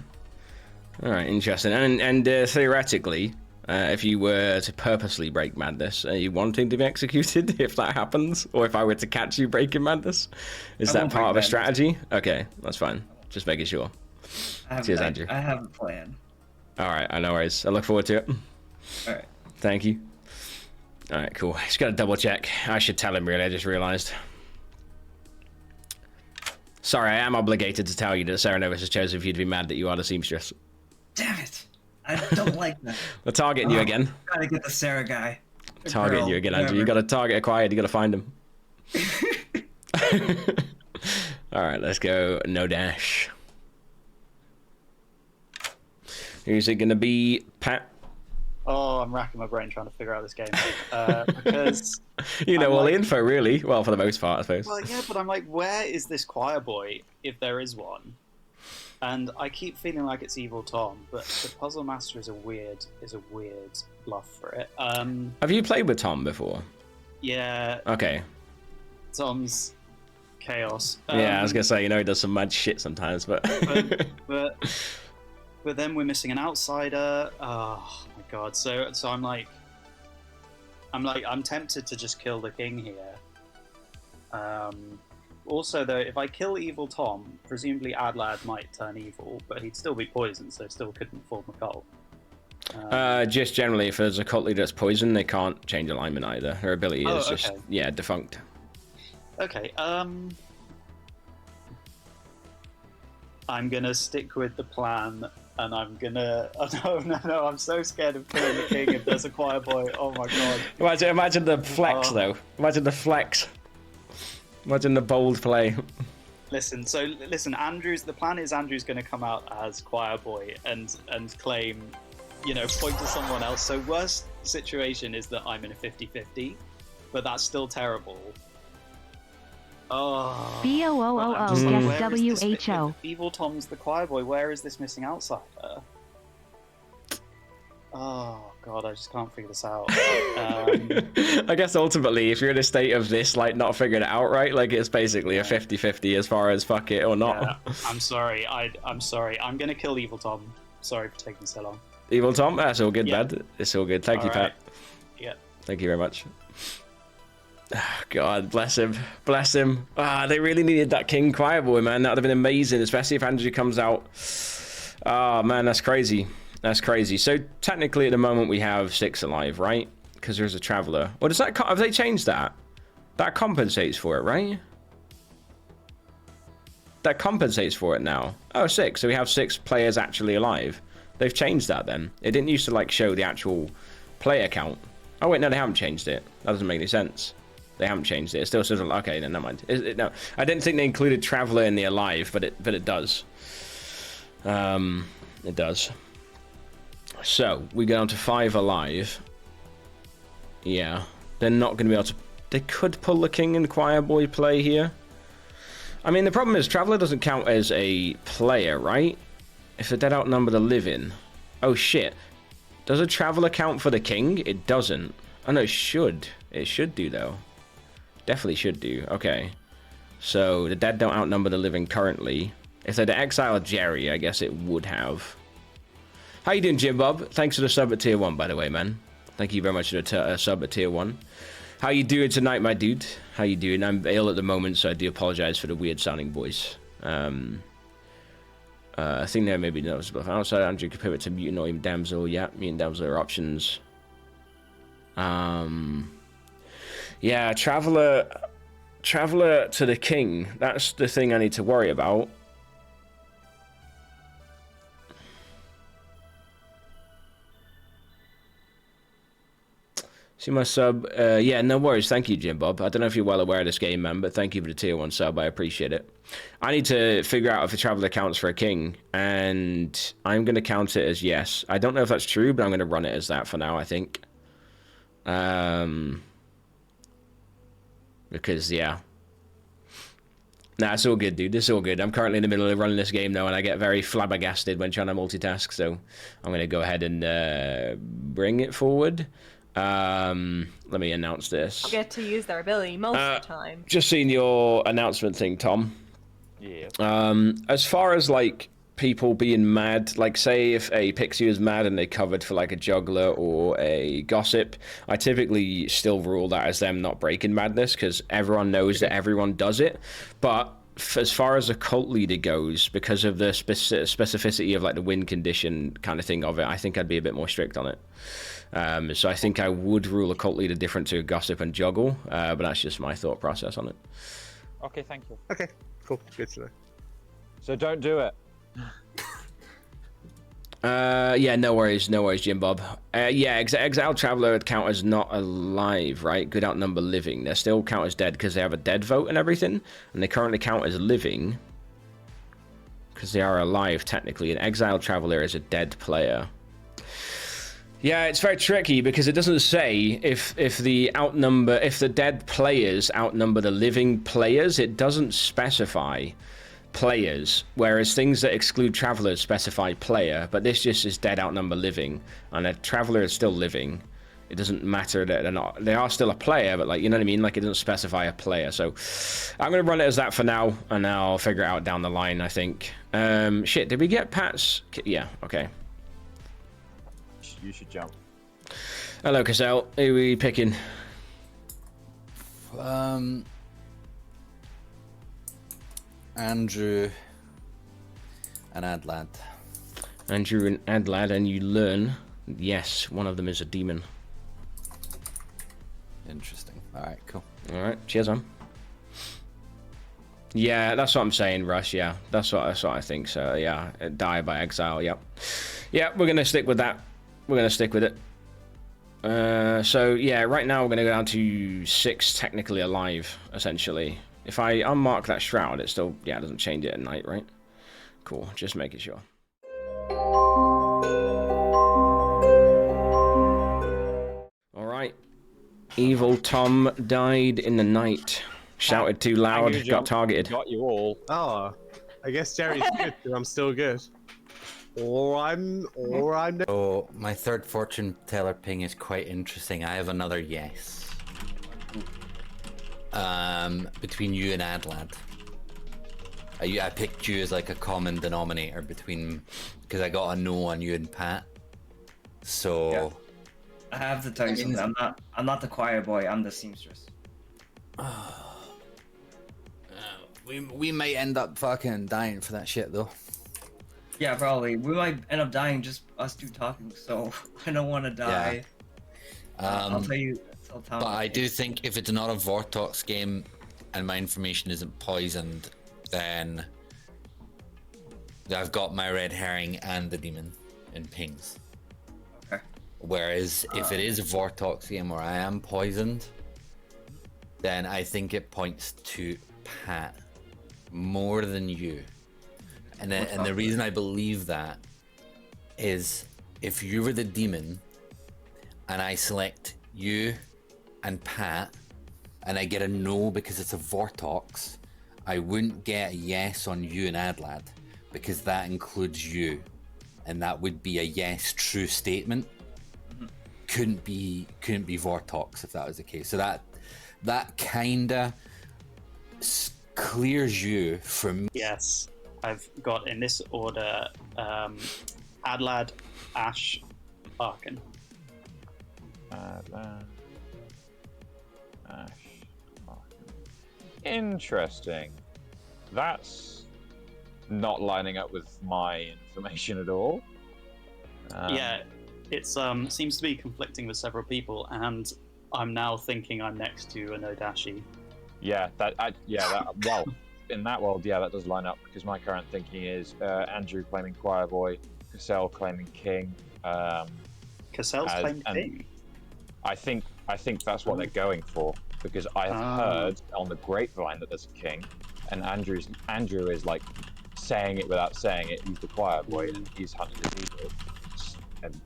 Alright, interesting. And theoretically, if you were to purposely break madness, are you wanting to be executed if that happens? Or if I were to catch you breaking madness? Is I that won't part break of a madness. strategy? Okay, that's fine. Just making sure. Cheers, Andrew. I have a plan. Alright, I know worries. I look forward to it. Alright. Thank you. Alright, cool. Just gotta double check. I should tell him, really. I just realised. Sorry, I am obligated to tell you that Sarah Novus has chosen for you to be mad that you are the seamstress. Damn it! I don't like that. We're targeting you again. Gotta get the Sarah guy. The Targeting girl, you again, Andrew. You whatever. gotta target acquired. You gotta find him. Alright, let's go. No dash. Who's it gonna be? Pat? Oh, I'm racking my brain trying to figure out this game. Because You know I'm all the like- info, really. Well, for the most part, I suppose. Well, yeah, but I'm like, where is this choir boy, if there is one? And I keep feeling like it's Evil Tom, but the Puzzle Master is a weird bluff for it. Have you played with Tom before? Yeah, Okay. Tom's chaos. Yeah, I was gonna say, you know, he does some mad shit sometimes, but... but then we're missing an outsider. Oh my god! So I'm tempted to just kill the king here. Also, though, if I kill Evil Tom, presumably Adlad might turn evil, but he'd still be poisoned, so still couldn't form a cult. Just generally, if there's a cult leader that's poisoned, they can't change alignment either. Their ability Oh, is just, okay. yeah, defunct. Okay. I'm gonna stick with the plan, and I'm gonna. Oh, no! I'm so scared of killing the king if there's a choir boy. Oh my god! Imagine the flex, Oh. though. Imagine the flex. Imagine the bold play. Listen, Andrew's. The plan is Andrew's going to come out as choir boy and claim, point to someone else. So worst situation is that I'm in a 50-50, but that's still terrible. Oh. BOOOO, I'm just like, where is this- WHO. if Evil Tom's the choir boy. Where is this missing outsider? Oh god, I just can't figure this out. I guess ultimately, if you're in a state of this, like, not figuring it out right, like, it's basically a 50-50 as far as fuck it or not. Yeah, I'm sorry. I'm sorry. I'm gonna kill Evil Tom. Sorry for taking so long. Evil Tom, that's all good, Yeah. bud. It's all good. Thank you, Alright. Pat. Yeah. Thank you very much. God, bless him. Bless him. They really needed that King Choir Boy, man. That would have been amazing, especially if Andrew comes out. Oh, man, that's crazy. That's crazy. So, technically, at the moment, we have 6 alive, right? Because there's a Traveler. Or does that... Have they changed that? That compensates for it, right? That compensates for it now. Oh, 6. So we have 6 players actually alive. They've changed that, then. It didn't used to, like, show the actual player count. Oh, wait, no, they haven't changed it. That doesn't make any sense. They haven't changed it. It still says... Okay, then never mind. No, I didn't think they included Traveler in the alive, but it does. It does. So, we go down to 5 alive. Yeah. They're not going to be able to... They could pull the King and Choir Boy play here. I mean, the problem is Traveler doesn't count as a player, right? If the dead outnumber the living. Oh, shit. Does a Traveler count for the King? It doesn't. Oh, no, it should. It should do, though. Definitely should do. Okay. So, the dead don't outnumber the living currently. If they'd exile Jerry, I guess it would have. How you doing, Jim Bob? Thanks for the sub at tier 1, by the way, man. Thank you very much for the sub at tier 1. How you doing tonight, my dude? How you doing? I'm ill at the moment, so I do apologize for the weird-sounding voice. I think there may be noticeable. Outside, Andrew could pivot to Mutant or even Damsel. Yeah, Mutant Damsel are options. Yeah, Traveler to the King. That's the thing I need to worry about. See my sub? Yeah, no worries. Thank you, Jim Bob. I don't know if you're well aware of this game, man, but thank you for the tier 1 sub. I appreciate it. I need to figure out if a traveler counts for a king, and I'm going to count it as yes. I don't know if that's true, but I'm going to run it as that for now, I think. Because, yeah. Nah, it's all good, dude. It's all good. I'm currently in the middle of running this game, though, and I get very flabbergasted when trying to multitask, so I'm going to go ahead and bring it forward. Let me announce this. Get to use their ability most of the time. Just seen your announcement thing, Tom. Yeah. As far as, like, people being mad, like, say if a pixie is mad and they covered for, like, a juggler or a gossip, I typically still rule that as them not breaking madness, because everyone knows that everyone does it. But as far as a cult leader goes, because of the specificity of, like, the win condition kind of thing of it, I think I'd be a bit more strict on it. So I think I would rule a cult leader different to a gossip and juggle, but that's just my thought process on it. Okay, thank you. Okay, cool. Good to know. So don't do it. Yeah, no worries, Jim Bob. Yeah, Exiled Traveler would count as not alive, right? Could outnumber living. They still count as dead because they have a dead vote and everything, and they currently count as living because they are alive technically. An Exiled Traveler is a dead player. Yeah, it's very tricky because it doesn't say if the dead players outnumber the living players. It doesn't specify players, whereas things that exclude travelers specify player, but this just is dead outnumber living, and a traveler is still living. It doesn't matter that they are still a player, but, like, you know what I mean? Like, it doesn't specify a player. So I'm going to run it as that for now, and I'll figure it out down the line, I think. Shit, did we get Pat's? Yeah, okay. You should jump. Hello, Cassell. Who are we picking? Andrew and Adlad. Andrew and Adlad, and you learn, yes, one of them is a demon. Interesting. Alright, cool. Alright, cheers, man. Yeah, that's what I'm saying, Russ, yeah. That's what I think, so, yeah. Die by exile, yep. Yeah, we're going to stick with that. We're going to stick with it. So, yeah, right now we're going to go down to 6 technically alive, essentially. If I unmark that shroud, it still, yeah, doesn't change it at night, right? Cool, just making sure. Alright. Evil Tom died in the night. Shouted too loud, got targeted. Got you all. Oh, I guess Jerry's good, but I'm still good. Or I'm So my third fortune teller ping is quite interesting. I have another yes. Between you and Adlad. I picked you as like a common denominator between, because I got a no on you and Pat. So yeah. I have to tell you something. I'm not the choir boy. I'm the seamstress. We might end up fucking dying for that shit though. Yeah, probably. We might end up dying just us two talking. So I don't want to die. Yeah. I'll tell you. But I do think if it's not a Vortox game and my information isn't poisoned, then I've got my red herring and the demon in pings. Okay. Whereas if it is a Vortox game where I am poisoned, then I think it points to Pat more than you. And the reason I believe that is if you were the demon and I select you and Pat and I get a no because it's a Vortox, I wouldn't get a yes on you and Adlad because that includes you, and that would be a yes true statement. Couldn't be Vortox if that was the case. So that kinda clears you from. Yes, I've got in this order Adlad, Ash, Arkin. Adlad, Ash, Arkin. Interesting. That's not lining up with my information at all. Yeah, it seems to be conflicting with several people, and I'm now thinking I'm next to an Odashi. Yeah, well, in that world, yeah, that does line up because my current thinking is Andrew claiming choir boy, Cassell claiming king. Cassell's claiming king. I think I think that's what they're going for, because I have heard on the grapevine that there's a king, and Andrew is like saying it without saying it. He's the choir boy, and he's hunting this evil, and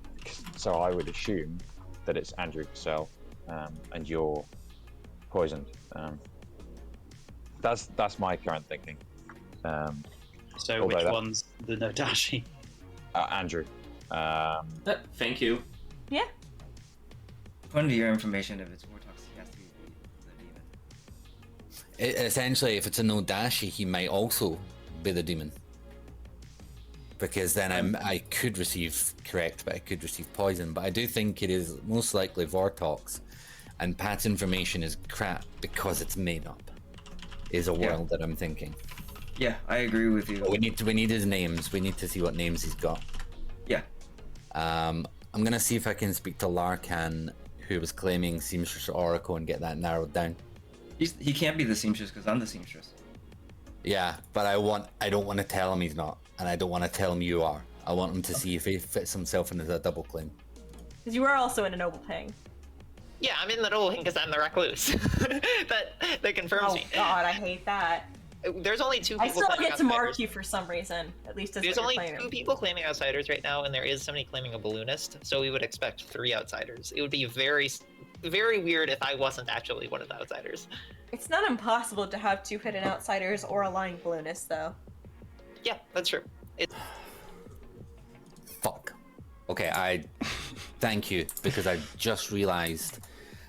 so I would assume that it's Andrew Cassell, and you're poisoned. That's my current thinking. So which one's the Nodashi? Andrew. Thank you. Yeah. According to your information, if it's Vortox, he has to be the demon. Essentially, if it's a Nodashi, he might also be the demon. Because then I could receive correct, but I could receive poison. But I do think it is most likely Vortox, and Pat's information is crap because it's made up. Is a world that I'm thinking. Yeah, I agree with you. But we need his names. We need to see what names he's got. Yeah. I'm gonna see if I can speak to Larkan, who was claiming Seamstress Oracle, and get that narrowed down. He can't be the Seamstress because I'm the Seamstress. Yeah, but I don't want to tell him he's not, and I don't want to tell him you are. I want him to see if he fits himself into that double claim. Because you are also in a noble ping. Yeah, I'm in the noble ping because I'm the recluse. that confirms me. Oh God, I hate that. There's only 2 people. I still claiming get to mark outsiders. you for some reason, at least as There's what only you're claiming. 2 people claiming outsiders right now, and there is somebody claiming a balloonist. So we would expect 3 outsiders. It would be very, very weird if I wasn't actually one of the outsiders. It's not impossible to have 2 hidden outsiders or a lying balloonist, though. Yeah, that's true. Fuck. Okay, I thank you, because I just realized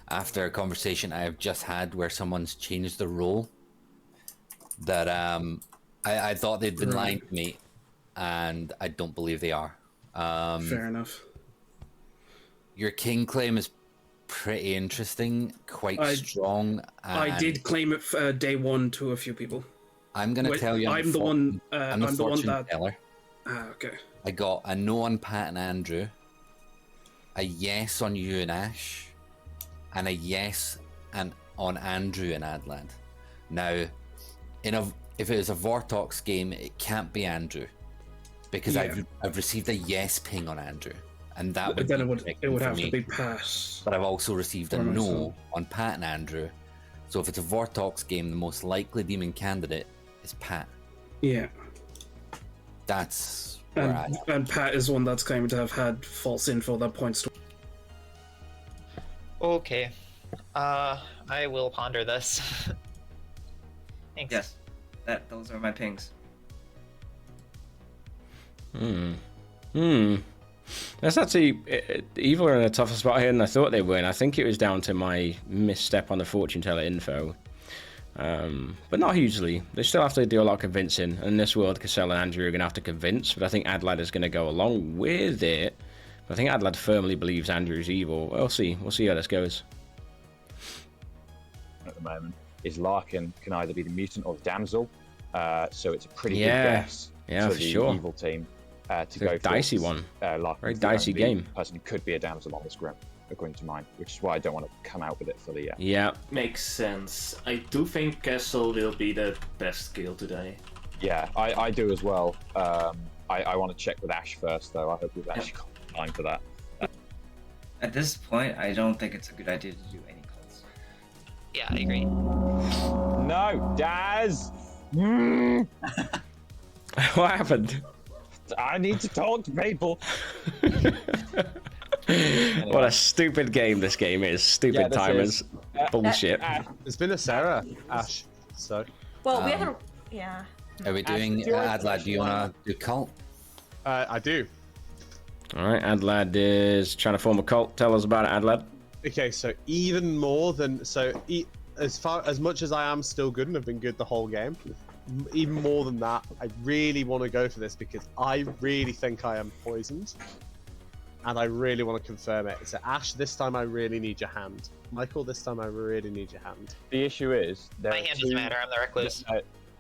after a conversation I have just had where someone's changed the role that I thought they'd been lying to me, and I don't believe they are. Fair enough. Your king claim is pretty interesting, quite strong. I did claim it day 1 to a few people. I'm gonna tell you, I'm the one that teller. Ah, okay. I got a no on Pat and Andrew, a yes on you and Ash, and a yes on Andrew and Adlad. Now, if it is a Vortox game, it can't be Andrew, because I've received a yes ping on Andrew, and that would it would have to be Pat. But I've also received a no on Pat and Andrew. So if it's a Vortox game, the most likely demon candidate is Pat. Yeah. That's where I am. And Pat is one that's claiming to have had false info that points to. Okay. I will ponder this. Thanks. Yes. Those are my pings. That's actually Evil are in a tougher spot here than I thought they were, and I think it was down to my misstep on the fortune teller info. But not hugely. They still have to do a lot of convincing, and in this world, Cassell and Andrew are going to have to convince, but I think Adlad is going to go along with it. But I think Adlad firmly believes Andrew's evil. We'll see how this goes. At the moment, is Larkin can either be the mutant or the damsel, so it's a pretty good guess for the sure. evil team to It's go a dicey for one. Larkin. Very dicey game. Person who could be a damsel on this grim, according to mine, which is why I don't want to come out with it fully yet. Yeah, makes sense. I do think Castle will be the best skill today. Yeah, I do as well. I want to check with Ash first, though. I hope we've actually got time for that. At this point, I don't think it's a good idea to do any cults. Yeah, I agree. No, Daz! What happened? I need to talk to people. What a stupid game this game is. Stupid timers. Bullshit. There's been a Sarah, Ash, so... Well, we have to... Yeah. Are we doing Adlad? Do you want to do cult? I do. Alright, Adlad is trying to form a cult. Tell us about it, Adlad. Okay, so even more than... as much as I am still good and have been good the whole game, even more than that, I really want to go for this because I really think I am poisoned. And I really want to confirm it. So Ash, this time I really need your hand. Michael, this time I really need your hand. The issue is... My hand doesn't matter, I'm the recluse.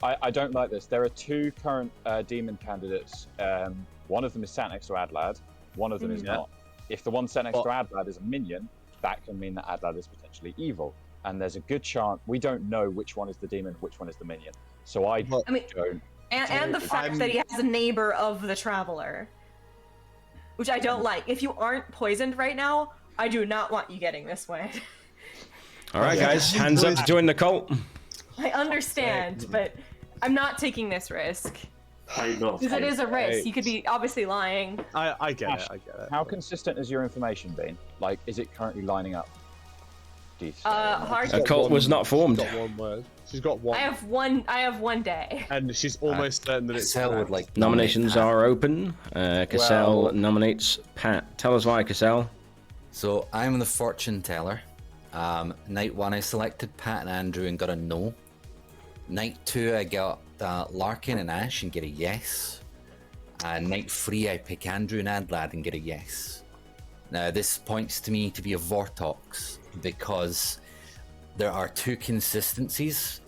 I don't like this. There are 2 current demon candidates. One of them is sat next to Adlad, one of them is not. If the one sat next to Adlad is a minion, that can mean that Adlad is potentially evil. And there's a good chance we don't know which one is the demon, which one is the minion. So I don't. And the fact that he has a neighbor of the Traveler, which I don't like. If you aren't poisoned right now, I do not want you getting this way. All right, guys, hands up to join the cult. I understand, but I'm not taking this risk. I know. Because it is a risk. You could be obviously lying. I get it. I get it. How consistent has your information been? Like, is it currently lining up? Hard. A cult was not formed. She's got one word. She's got one. I have one day. And she's almost certain that it's Cassell would Nominations are open. Cassell nominates Pat. Tell us why, Cassell. So I'm the fortune teller. Night 1 I selected Pat and Andrew and got a no. Night 2 I got Larkin and Ash and get a yes. Night 3 I pick Andrew and Adlad and get a yes. Now this points to me to be a Vortox because there are 2 consistencies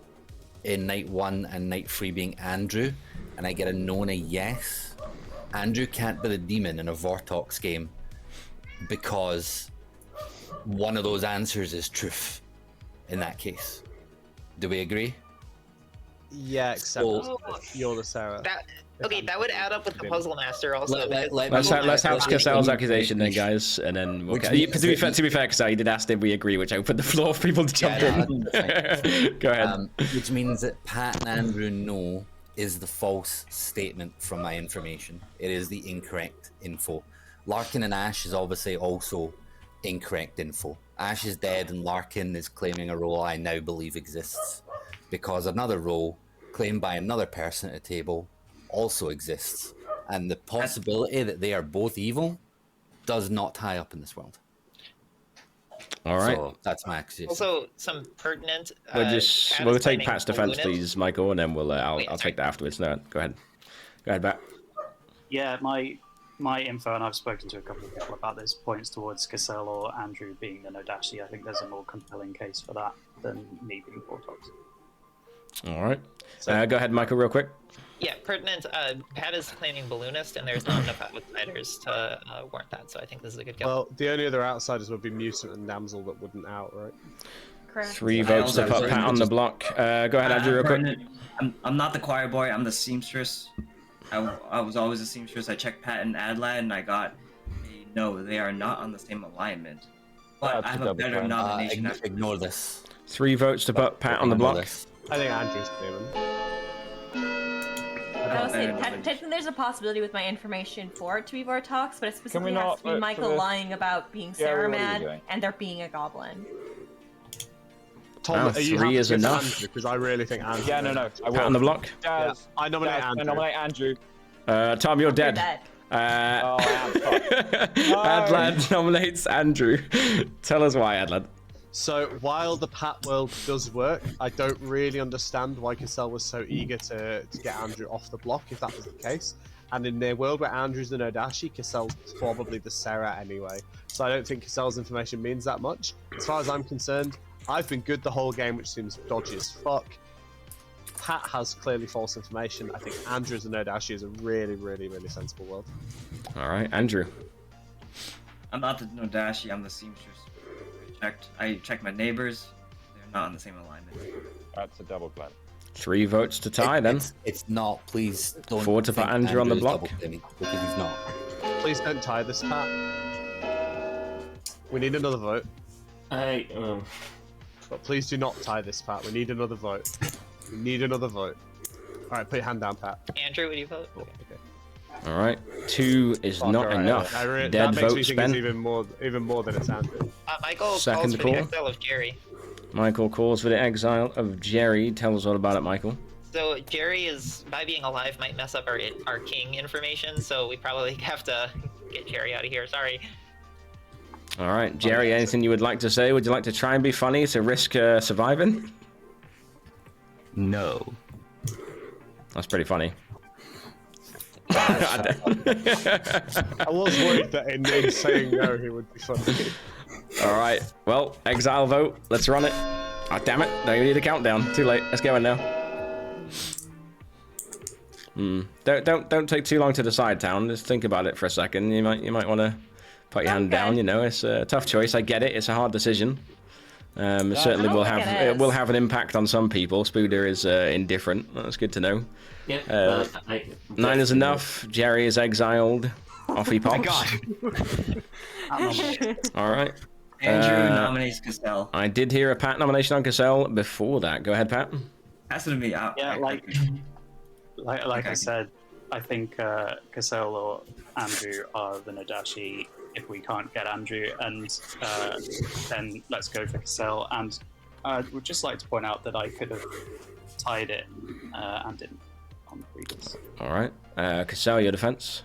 in Night 1 and Night 3 being Andrew, and I get a no and a yes. Andrew can't be the demon in a Vortox game because one of those answers is truth in that case. Do we agree? Yeah, except you're the Sarah. Okay, that would add up with the Puzzle Master also. Let's have Cassell's accusation then, guys, and then we'll to be fair, Cassell, you did ask if we agree, which opened the floor for people to jump in. Go ahead. Which means that Pat and Andrew know is the false statement from my information. It is the incorrect info. Larkin and Ash is obviously also incorrect info. Ash is dead and Larkin is claiming a role I now believe exists because another role claimed by another person at the table also exists, and the possibility that they are both evil does not tie up in this world. All right, so that's my accusation. Also, some pertinent. We'll take Pat's defense, please, Michael, and then I'll take that afterwards. No, go ahead, Pat. Yeah, my info, and I've spoken to a couple of people about this, points towards Cassell or Andrew being the Nodashi. I think there's a more compelling case for that than me being Vortox. All right. Go ahead, Michael, real quick. Yeah, pertinent. Pat is claiming Balloonist, and there's not enough outsiders to warrant that, so I think this is a good kill. Well, the only other outsiders would be Mutant and Damsel that wouldn't outright. Correct. 3 votes to put Pat on the block. Go ahead, Andrew, real quick. I'm not the choir boy, I'm the seamstress. I was always a seamstress. I checked Pat and Adlad, and I got a no, they are not on the same alignment. But I have a better nomination. Ignore this. 3 votes to put Pat on the block. I think Andrew's demon. I will say, technically there's a possibility with my information for it to be Vortox, but it specifically has to be Michael lying about being Sarah Mad and there being a goblin. Tom, are you 3 is enough. Because I really think Andrew. Yeah, no. I Pat on the block. Yeah, I nominate Andrew. I nominate Andrew. Tom, you're dead. Adlad nominates Andrew. Tell us why, Adlad. So, while the Pat world does work, I don't really understand why Cassell was so eager to get Andrew off the block, if that was the case. And in their world where Andrew's the Nodashi, Cassell's probably the Sarah anyway. So I don't think Cassell's information means that much. As far as I'm concerned, I've been good the whole game, which seems dodgy as fuck. Pat has clearly false information. I think Andrew's the Nodashi is a really, really, really sensible world. All right, Andrew. I'm not the Nodashi, I'm the seamstress. I checked my neighbors. They're not on the same alignment. That's a double clap. 3 votes to tie, then. It's not. Please don't. 4 to put Andrew on the block. Because he's not. Please don't tie this, Pat. We need another vote. But please do not tie this, Pat. We need another vote. We need another vote. All right, put your hand down, Pat. Andrew, would you vote? Okay. All right, 2 is not enough. Dead Dead that makes vote me think spent. it's even more than it's Andrew. Michael Second calls for call. the exile of Jerry. Michael calls for the exile of Jerry. Tell us all about it, Michael. So Jerry is, by being alive, might mess up our king information, so we probably have to get Jerry out of here. Sorry. All right, Jerry, anything you would like to say? Would you like to try and be funny to risk surviving? No. That's pretty funny. I was worried that in saying no, he would be funny. All right, well, exile vote. Let's run it. Ah, damn it! Now you need a countdown. Too late. Let's go in now. Don't take too long to decide, Town. Just think about it for a second. You might want to put your hand down. You know, it's a tough choice. I get it. It's a hard decision. Certainly will have an impact on some people. Spooder is indifferent. That's good to know. Yeah, 9 is enough. Jerry is exiled. Off he pops. Oh my god. All right. Andrew nominates Cassell. I did hear a Pat nomination on Cassell before that. Go ahead, Pat. Has to be out. Yeah, like I said, I think Cassell or Andrew are the Nadashi if we can't get Andrew, and then let's go for Cassell. And I would just like to point out that I could have tied it and didn't on the previous. All right. Cassell, your defense?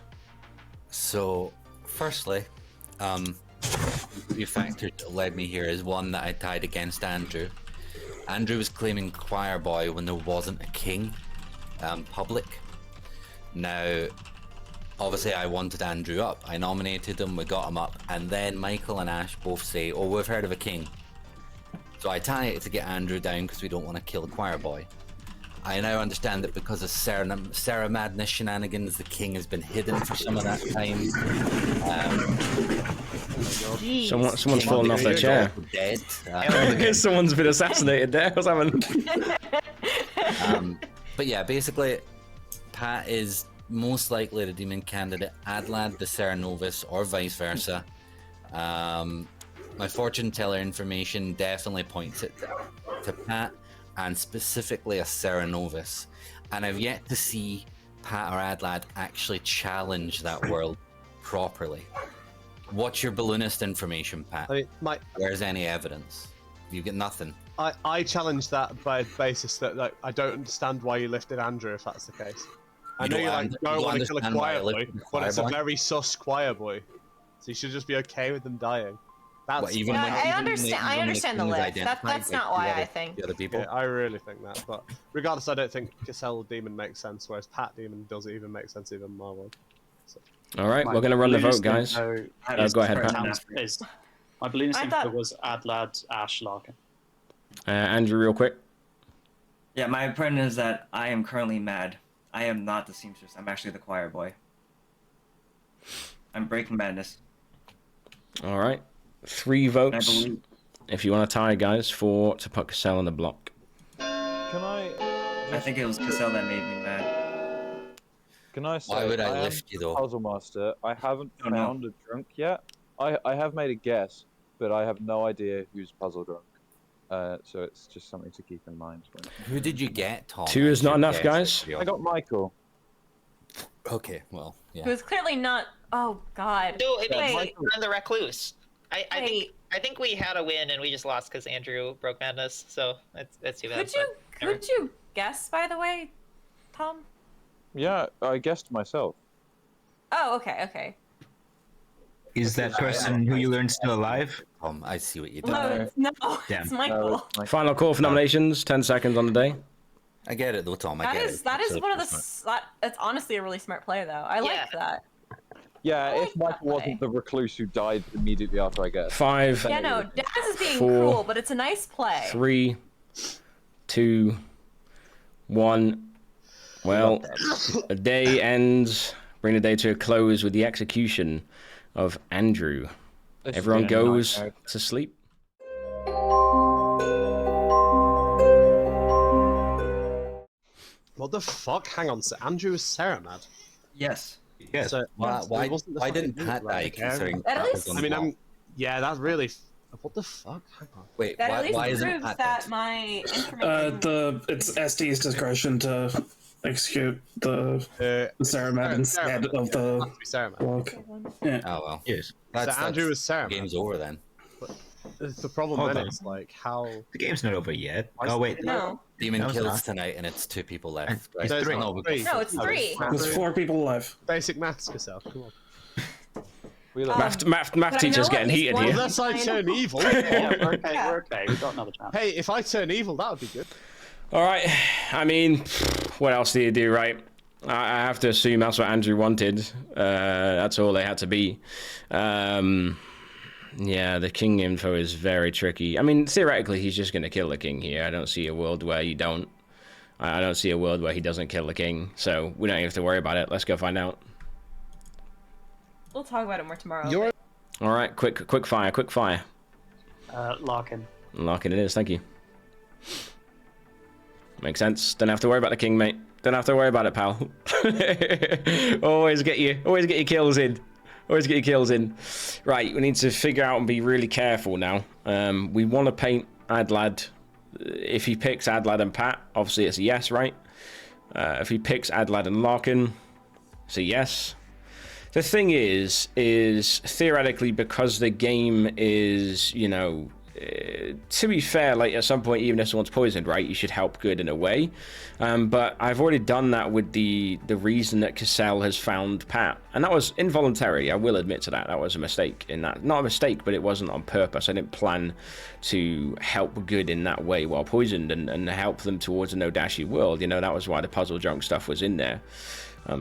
So, firstly, the factor that led me here is one that I tied against Andrew. Andrew was claiming choir boy when there wasn't a king public. Now, obviously I wanted Andrew up. I nominated him, we got him up, and then Michael and Ash both say, oh, we've heard of a king. So I tie it to get Andrew down because we don't want to kill choir boy. I now understand that because of Sarah Madness shenanigans, the king has been hidden for some of that time. Someone's fallen off their chair. Dead. Someone's been assassinated there. What's happened? But yeah, basically, Pat is most likely the demon candidate, Adlad the Sarah Novus, or vice versa. My fortune teller information definitely points it to Pat, and specifically a Sarah Novus. And I've yet to see Pat or Adlad actually challenge that world properly. What's your balloonist information, Pat? Where's any evidence? You get nothing. I challenge that by the basis that like, I don't understand why you lifted Andrew if that's the case. I know you don't want to kill a choir boy, but it's a very sus choir boy. So you should just be okay with them dying. That's I understand the lift. That's not why I think. The other people. Yeah, I really think that. But regardless, I don't think Cassell Demon makes sense, whereas Pat Demon doesn't even make sense even more. So. All right, we're going to run the vote, guys. Go ahead, Pat. My balloonist info was Adlad, Ash, Larkin. Andrew, real quick. Yeah, my opinion is that I am currently mad. I am not the seamstress. I'm actually the choir boy. I'm breaking madness. All right. 3 votes. If you want to tie, guys, 4 to put Cassell on the block. Can I? I think it was Cassell that made me mad. Can I say? Why would I lift you though? Puzzle Master. I haven't found a drunk yet. I have made a guess, but I have no idea who's puzzle drunk. So it's just something to keep in mind. Who did you get, Tom? 2 is not enough, guys. I got Michael. Okay, well, yeah. Who's clearly not. Oh God. No, it means I'm the recluse. I think we had a win and we just lost because Andrew broke madness. So that's too bad. Could you guess, by the way, Tom? Yeah, I guessed myself. Oh, okay. Is that person who you learned still alive? I see what you did. No, Damn. it's Michael. Final call for nominations. 10 seconds on the day. I get it though, Tom. That is one of the. That's honestly a really smart play, though. I like that. Yeah, if Michael wasn't the recluse who died immediately after I guessed. 5. Yeah, no, Daz is being 4, cruel, but it's a nice play. 3, 2, 1. Well, the day ends. Bring the day to a close with the execution of Andrew. Everyone goes to sleep. What the fuck? Hang on, so Andrew is Sarah mad? Yes. Yes. So, why didn't Pat die considering At least, I mean, yeah, that really. What the fuck? Hang on. Wait, that at least why isn't proves Pat that my information. It's SD's discretion to execute the Sarah Mad instead of the block. Yeah. Oh well. Yes. So Andrew is Sarah. Game's over then. The problem then is like how the game's not over yet. Oh wait. No. Demon kills tonight, and it's 2 people left. Right? It's 3. No, it's 3. There's 4 people alive. Basic maths, yourself. Come on. Math teacher's getting heated here. Unless I turn evil. Yeah, we're okay. We've got another chance. Hey, if I turn evil, that would be good. All right. I mean, what else do you do, right? I have to assume that's what Andrew wanted. That's all they had to be. Yeah, the king info is very tricky. I mean, theoretically, he's just going to kill the king here. I don't see a world where you don't. I don't see a world where he doesn't kill the king. So we don't even have to worry about it. Let's go find out. We'll talk about it more tomorrow. All right, quick fire. Larkin. Larkin it is. Thank you. Makes sense. Don't have to worry about the king, mate. Don't have to worry about it, pal. always get your kills in. Always get your kills in. Right, we need to figure out and be really careful now. We want to paint Adlad. If he picks Adlad and Pat, obviously it's a yes, right? If he picks Adlad and Larkin, it's a yes. The thing is theoretically, because the game is, you know, to be fair, like at some point, even if someone's poisoned, right, you should help good in a way. But I've already done that with the reason that Cassell has found Pat, and that was involuntary. I will admit to that. That was a mistake in that. Not a mistake, but it wasn't on purpose. I didn't plan to help good in that way while poisoned and help them towards a no-dashy world. You know, that was why the puzzle drunk stuff was in there.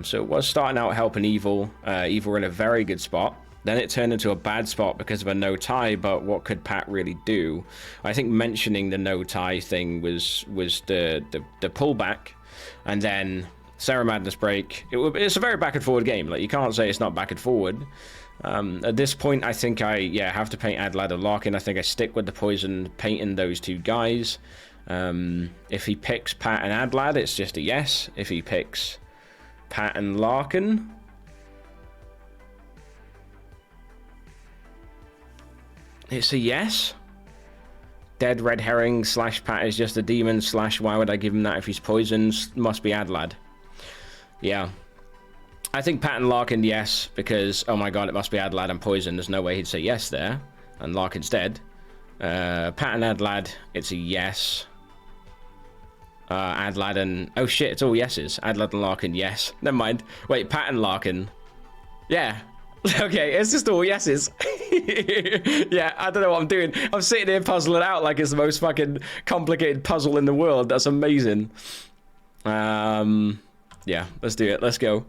So it was starting out helping evil. Evil were in a very good spot. Then it turned into a bad spot because of a no tie, but what could Pat really do? I think mentioning the no tie thing was the pullback, and then Sarah Madness break. It's a very back and forward game. Like, you can't say it's not back and forward. At this point, I think I have to paint Adlad or Larkin. I think I stick with the poison, painting those two guys. If he picks Pat and Adlad, it's just a yes. If he picks Pat and Larkin, it's a yes. Dead red herring / Pat is just a demon / why would I give him that if he's poisoned? Must be Adlad. Yeah. I think Pat and Larkin, yes, because, oh my god, it must be Adlad and poison. There's no way he'd say yes there. And Larkin's dead. Pat and Adlad, it's a yes. Adlad and... oh shit, it's all yeses. Adlad and Larkin, yes. Never mind. Wait, Pat and Larkin. Yeah. Okay, it's just all yeses. Yeah, I don't know what I'm doing. I'm sitting here puzzling out like it's the most fucking complicated puzzle in the world. That's amazing. Yeah, let's do it. Let's go.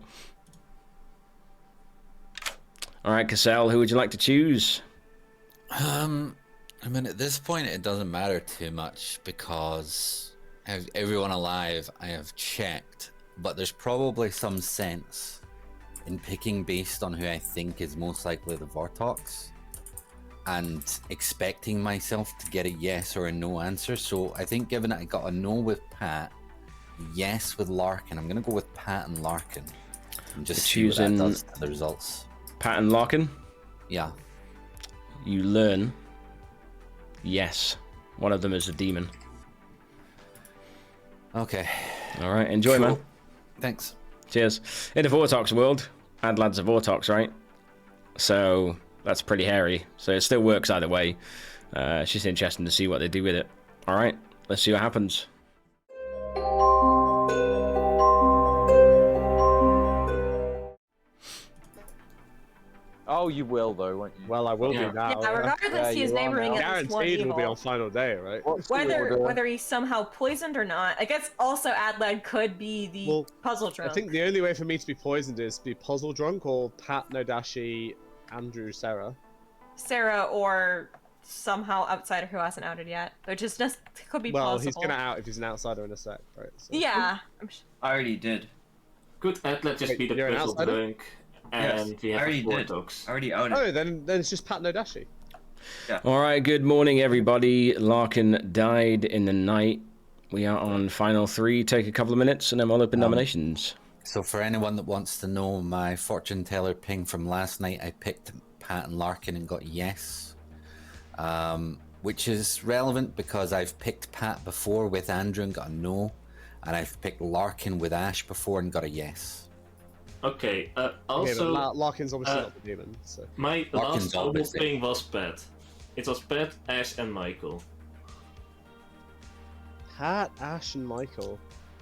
All right, Cassell, who would you like to choose? I mean, at this point, it doesn't matter too much because everyone alive I have checked, but there's probably some sense in picking based on who I think is most likely the Vortox and expecting myself to get a yes or a no answer. So I think given that I got a no with Pat, yes with Larkin, I'm going to go with Pat and Larkin and just see what that does to the results. Pat and Larkin? Yeah. You learn. Yes. One of them is a demon. Okay. All right, enjoy, cool. man. Thanks. Cheers. In the Vortox world, Adlad's a Vortox, right? So that's pretty hairy. So it still works either way. It's just interesting to see what they do with it. All right, let's see what happens. Oh, you will though, won't you? Well, I will be now. Yeah, regardless, he is neighboring at least one Guaranteed evil. will be on final day, right? Whether he's somehow poisoned or not, I guess also Adlad could be the puzzle drunk. I think the only way for me to be poisoned is to be puzzle drunk or Pat, Nodashi, Andrew, Sarah. Sarah or somehow outsider who hasn't outed yet, which is just could be well, possible. he's gonna out if he's an outsider in a sec, right? So. Yeah. I already did. Could Adlad just be the you're an puzzle outsider? drunk? And Yes, we have I already a did. Vortox. I already outed. Oh, then it's just Pat Nodashi. Yeah. All right, good morning, everybody. Larkin died in the night. We are on final 3. Take a couple of minutes, and then we'll open nominations. So for anyone that wants to know my fortune teller ping from last night, I picked Pat and Larkin and got yes. Which is relevant because I've picked Pat before with Andrew and got a no. And I've picked Larkin with Ash before and got a yes. Okay, Okay, also... but Larkin's obviously not the demon, so... My Larkin's last double obviously- thing was Pat. It was Pat, Ash, and Michael. Pat, Ash, and Michael.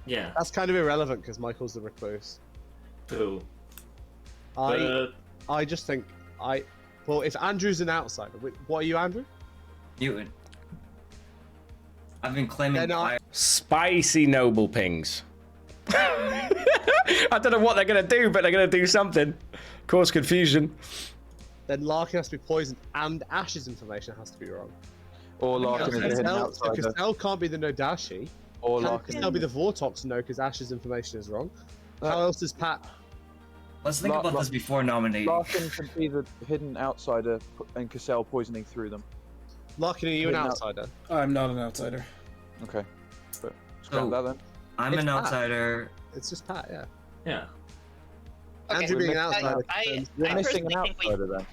Yeah, That's kind of irrelevant because Michael's the recluse. true. I just think well, if Andrew's an outsider, what are you, Andrew? Mutant. I've been claiming fire. Spicy noble pings. I don't know what they're going to do, but they're going to do something. Cause confusion. Then Larkin has to be poisoned and Ash's information has to be wrong. Or Larkin is a hidden outsider. Cassell can't be the Nodashi. Or Can Larkin. Cassell be the Vortox? No, because Ash's information is wrong. How else is Pat? Let's think about this before nominating. Larkin could be the hidden outsider and Cassell poisoning through them. Larkin, are you an Hidden outsider? I'm not an outsider. Okay. But scrap that then. I'm It's an Pat. outsider. It's just Pat, yeah. Yeah. Andrew being an outsider. I missing personally an think outsider then.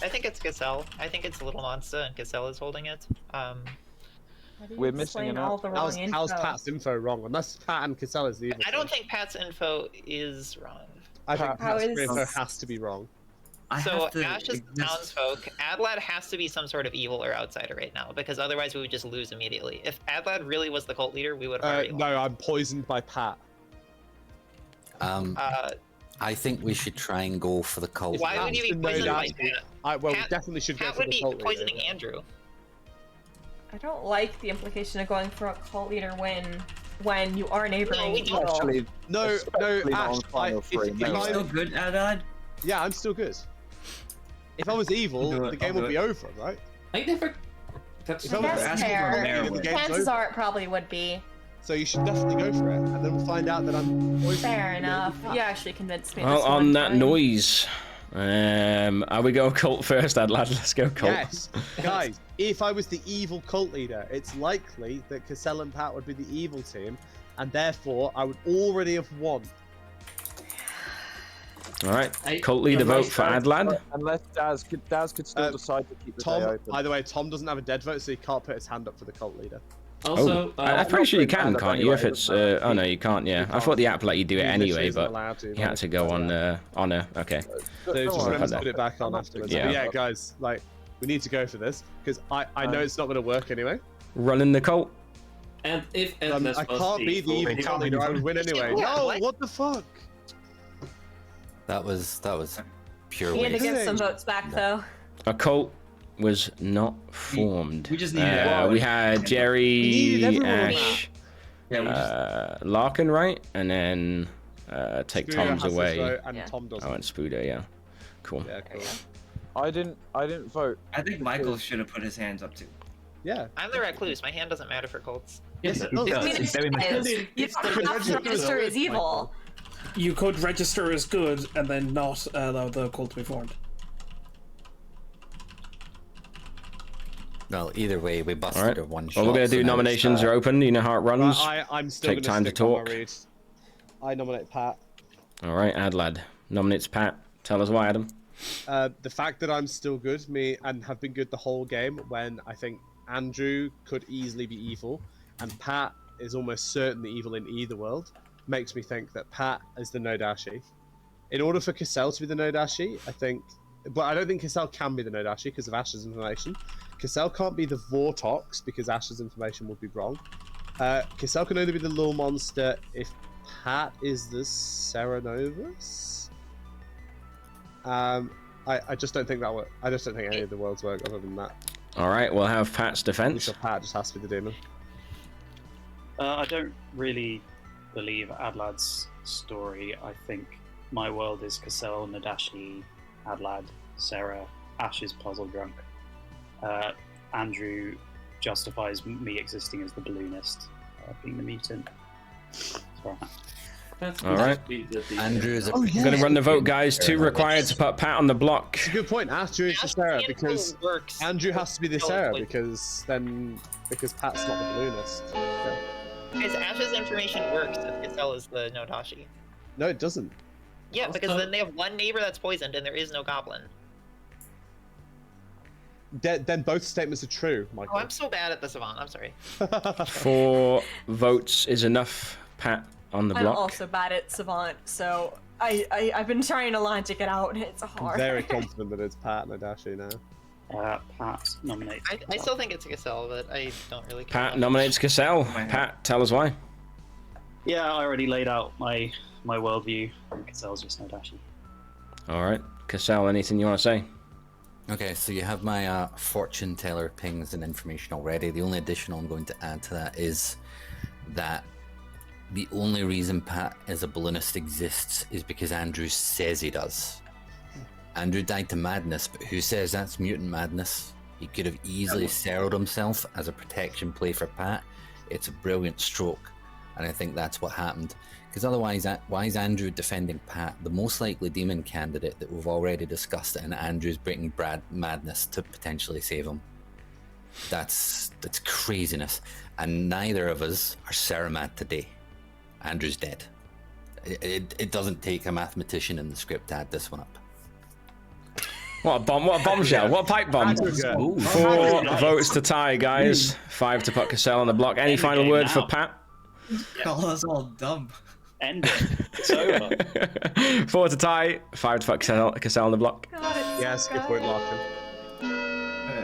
I think it's Cassell. I think it's Little Monster and Cassell is holding it. How do you We're missing explain an all the wrong info? How's Pat's info wrong? Unless Pat and Cassell is the evil. I don't think Pat's info is wrong. I think How Pat's is- info has to be wrong. So Ash is the townsfolk. Adlad has to be some sort of evil or outsider right now, because otherwise we would just lose immediately. If Adlad really was the cult leader, we would have already No, I'm poisoned by Pat. I think we should try and go for the cult. Why would you be poisoned by Pat? We definitely should go Pat for would the be cult leader. poisoning Andrew. I don't like the implication of going for a cult leader when you are neighboring we evil. don't. No, Especially not Ash. on final three, no. Are you still good, Adad? Yeah, I'm still good. If I was evil, Do it, the game I'll would do be it. over, right? I never. That's If I I was guess asking fair. for a fair the one. game's Chances over. are it probably would be. So you should definitely go for it, and then we'll find out that I'm poisoned. Fair enough. You actually convinced me. Well, this on one that time. noise, are we going cult first, Adlad? Let's go cult. Yes, guys. If I was the evil cult leader, it's likely that Cassell and Pat would be the evil team, and therefore I would already have won. All right, cult leader vote for Adlad. Unless Daz could still decide to keep the day Tom, open. by the way, Tom doesn't have a dead vote, so he can't put his hand up for the cult leader. Also, I'm pretty sure you can, Adlad can't you? If anyway, it's doesn't matter. oh no, you can't. Yeah, I thought the app let you do it He anyway, literally isn't but allowed to, you had to go on honor. Okay. So Don't just worry. remember to that. put it back on afterwards. Yeah. But yeah, guys, like we need to go for this because I know it's not going to work anyway. Running the cult. and if Endless I was can't be the evil cult leader. I would win anyway. Yeah, No, what? what the fuck? That was pure You had to waste. give some votes back though. A cult was not formed. we just needed we had We Jerry, needed everyone on Ash, Yeah, we just, Larkin, right? And then take Spooder Tom's has his away. vote and Yeah. Tom doesn't. I went Spooder, yeah. Cool. Yeah, cool. I didn't vote. I think Michael should have put his hands up too. Yeah. I'm the recluse. My hand doesn't matter for cults. Yes, it does. I does. mean, It's very much is. does. You don't have to register as evil. You could register as good and then not allow the cult to be formed. Well, either way, we busted All right. a one shot. Well, we're gonna so do now nominations it's, are open. You know how it runs. I'm still Take gonna time to stick on my talk. read. I nominate Pat. All right, Adlad nominates Pat. Tell us why, Adam. The fact that I'm still good, and have been good the whole game, when I think Andrew could easily be evil, and Pat is almost certainly evil in either world, makes me think that Pat is the Nodashi. In order for Cassell to be the Nodashi, I think, but I don't think Cassell can be the Nodashi because of Ash's information. Cassell can't be the Vortox because Ash's information would be wrong. Cassell can only be the little monster if Pat is the Serenovus. I just don't think that works. I just don't think any of the worlds work other than that. All right, we'll have Pat's defense. So Pat just has to be the demon. I don't really believe Adlad's story. I think my world is Cassell, Nadashi, Adlad, Sarah, Ash is puzzle drunk. Andrew justifies me existing as the balloonist, being the mutant. So, All right. Andrew is a I'm gonna run the vote, guys. 2 required to put Pat on the block. It's a good point. Andrew is the Sarah because Andrew has to be the Sarah because Pat's not the balloonist. Yeah. Guys, Ash's information works if Cassell is the Nodashi. No, it doesn't. Yeah, because then they have one neighbor that's poisoned and there is no goblin. Then both statements are true, Michael. Oh, I'm so bad at the Savant. I'm sorry. 4 votes is enough. Pat on the I'm block. also bad at Savant, so I've been trying to logic it out, and it's I'm hard. very confident that it's Pat and Adashi now. Pat nominates. I still think it's Cassell, but I don't really care. Pat nominates Cassell. Pat, tell us why. Yeah, I already laid out my worldview. And Cassell's just Nadashi. All right, Cassell, anything you want to say? Okay, so you have my fortune teller pings and information already. The only addition I'm going to add to that is that the only reason Pat as a balloonist exists is because Andrew says he does. Andrew died to madness, but who says that's mutant madness? He could have easily settled himself as a protection play for Pat. It's a brilliant stroke, and I think that's what happened. Because otherwise, why is Andrew defending Pat, the most likely demon candidate that we've already discussed, and Andrew's breaking madness to potentially save him? That's craziness. And neither of us are Saramad today. Andrew's dead. It doesn't take a mathematician in the script to add this one up. What a bomb! What a bombshell! What a pipe bomb! Ooh. 4 votes to tie, guys. 5 to put Cassell on the block. Any final words for Pat? Call us all dumb. End it. It's over. 4 to tie. 5 to put Cassell on the block. Yes, good point, Larkin.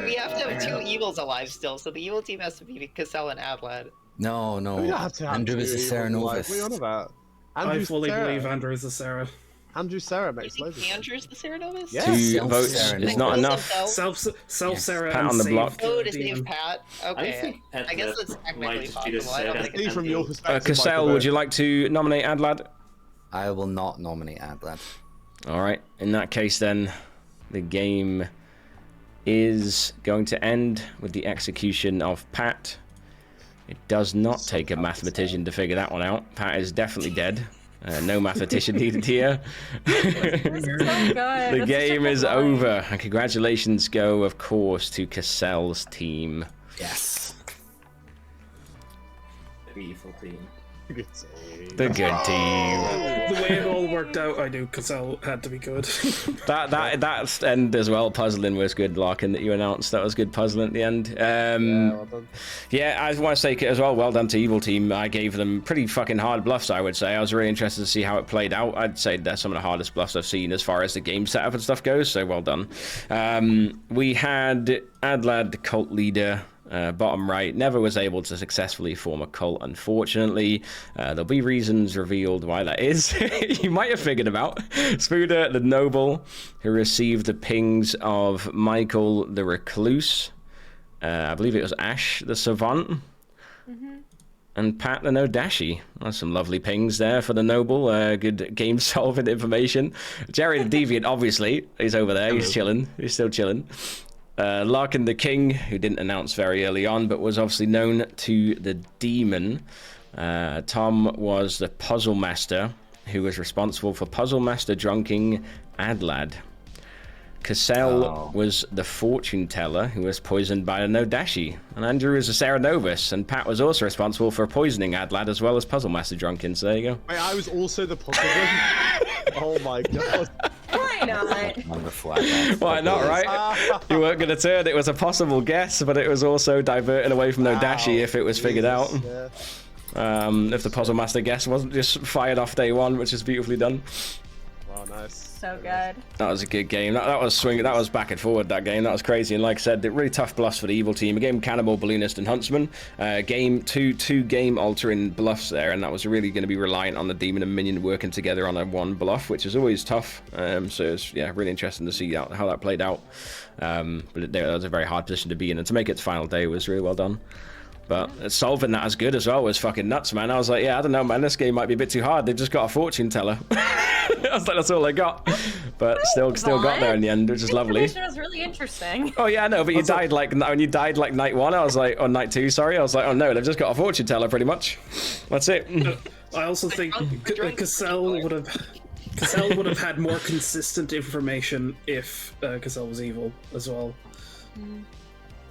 We have to have 2 evils alive still, so the evil team has to be Cassell and Adlad. No, We no. don't have to have Andrew is a two Sarah evils alive. Novus. What are you on about? I Andrew's fully Sarah. believe Andrew is a Sarah. Andrew Sarah makes loads of sense. Andrew's the Ceranovus? Yeah. 2 votes is not enough. Self Sarah. Pat and on the save block. Oh, to DM. save Pat? Okay. I guess that's technically possible. I don't think See from your perspective. Cassell, would you like to nominate Adlad? I will not nominate Adlad. All right. In that case, then, the game is going to end with the execution of Pat. It does not take a mathematician to figure that one out. Pat is definitely dead. No mathematician needed here. The game is over. And congratulations go, of course, to Cassell's team. Yes. The evil team. The good team. The way it all worked out, I knew Cassell had to be good. That end as well, puzzling was good, Larkin, that you announced. That was good puzzling at the end. Well done. Yeah, I want to say as well, well done to Evil Team. I gave them pretty fucking hard bluffs, I would say. I was really interested to see how it played out. I'd say that's some of the hardest bluffs I've seen as far as the game setup and stuff goes, so well done. We had Adlad, cult leader, bottom right, never was able to successfully form a cult, unfortunately. There'll be reasons revealed why that is. You might have figured them out. Spuda, the noble, who received the pings of Michael, the recluse. I believe it was Ash, the savant. And Pat, the no-dashi. That's some lovely pings there for the noble. Good game-solving information. Jerry, the deviant, obviously. He's over there. He's chilling. He's still chilling. Larkin the King, who didn't announce very early on, but was obviously known to the demon. Tom was the puzzle master, who was responsible for puzzle master drunking Adlad. Cassell was the fortune teller, who was poisoned by a no-dashi. And Andrew is a Ceranovus, and Pat was also responsible for poisoning Adlad as well as puzzle master drunken. So there you go. Wait, I was also the puzzle one? Oh my god. Why not? Why not, right? You weren't going to turn. It was a possible guess, but it was also diverting away from no-dashi if it was figured out. Yeah. If the puzzle master guess wasn't just fired off day one, which is beautifully done. Wow, nice. So good. That was a good game. That was swinging. That was back and forward. That game. That was crazy. And like I said, really tough bluffs for the evil team. A game Cannibal, Balloonist, and Huntsman. Game two game altering bluffs there, and that was really going to be reliant on the demon and minion working together on a one bluff, which is always tough. So it's really interesting to see how that played out. But that was a very hard position to be in, and to make it to final day was really well done. But solving that as good as well was fucking nuts, man. I was like, yeah, I don't know, man. This game might be a bit too hard. They just got a fortune teller. I was like, that's all I got. But still got there in the end, which is lovely. This was really interesting. Oh yeah, no, but you died like when you died like night one. I was like, or night two, sorry. I was like, oh no, they've just got a fortune teller, pretty much. That's it. I also think Cassell would have had more consistent information if Cassell was evil as well.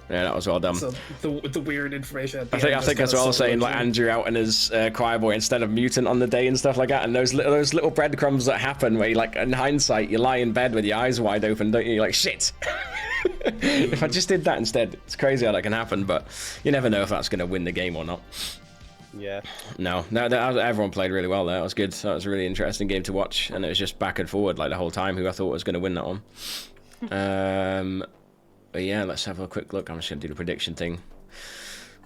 Yeah, that was well done. So the weird information. At the I think as well, saying like Andrew out and his choir boy instead of mutant on the day and stuff like that, and those little breadcrumbs that happen where you, like, in hindsight, you lie in bed with your eyes wide open, don't you? You're like, shit. If I just did that instead, it's crazy how that can happen, but you never know if that's going to win the game or not. Yeah. No, everyone played really well there. That was good. That was a really interesting game to watch, and it was just back and forward like the whole time. Who I thought was going to win that one. But yeah, let's have a quick look. I'm just going to do the prediction thing.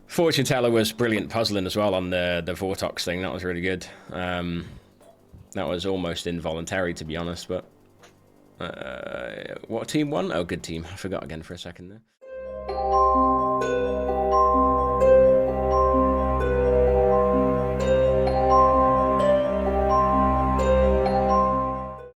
Fortune Teller was brilliant puzzling as well on the Vortox thing. That was really good. That was almost involuntary, to be honest. But what team won? Oh, good team. I forgot again for a second there.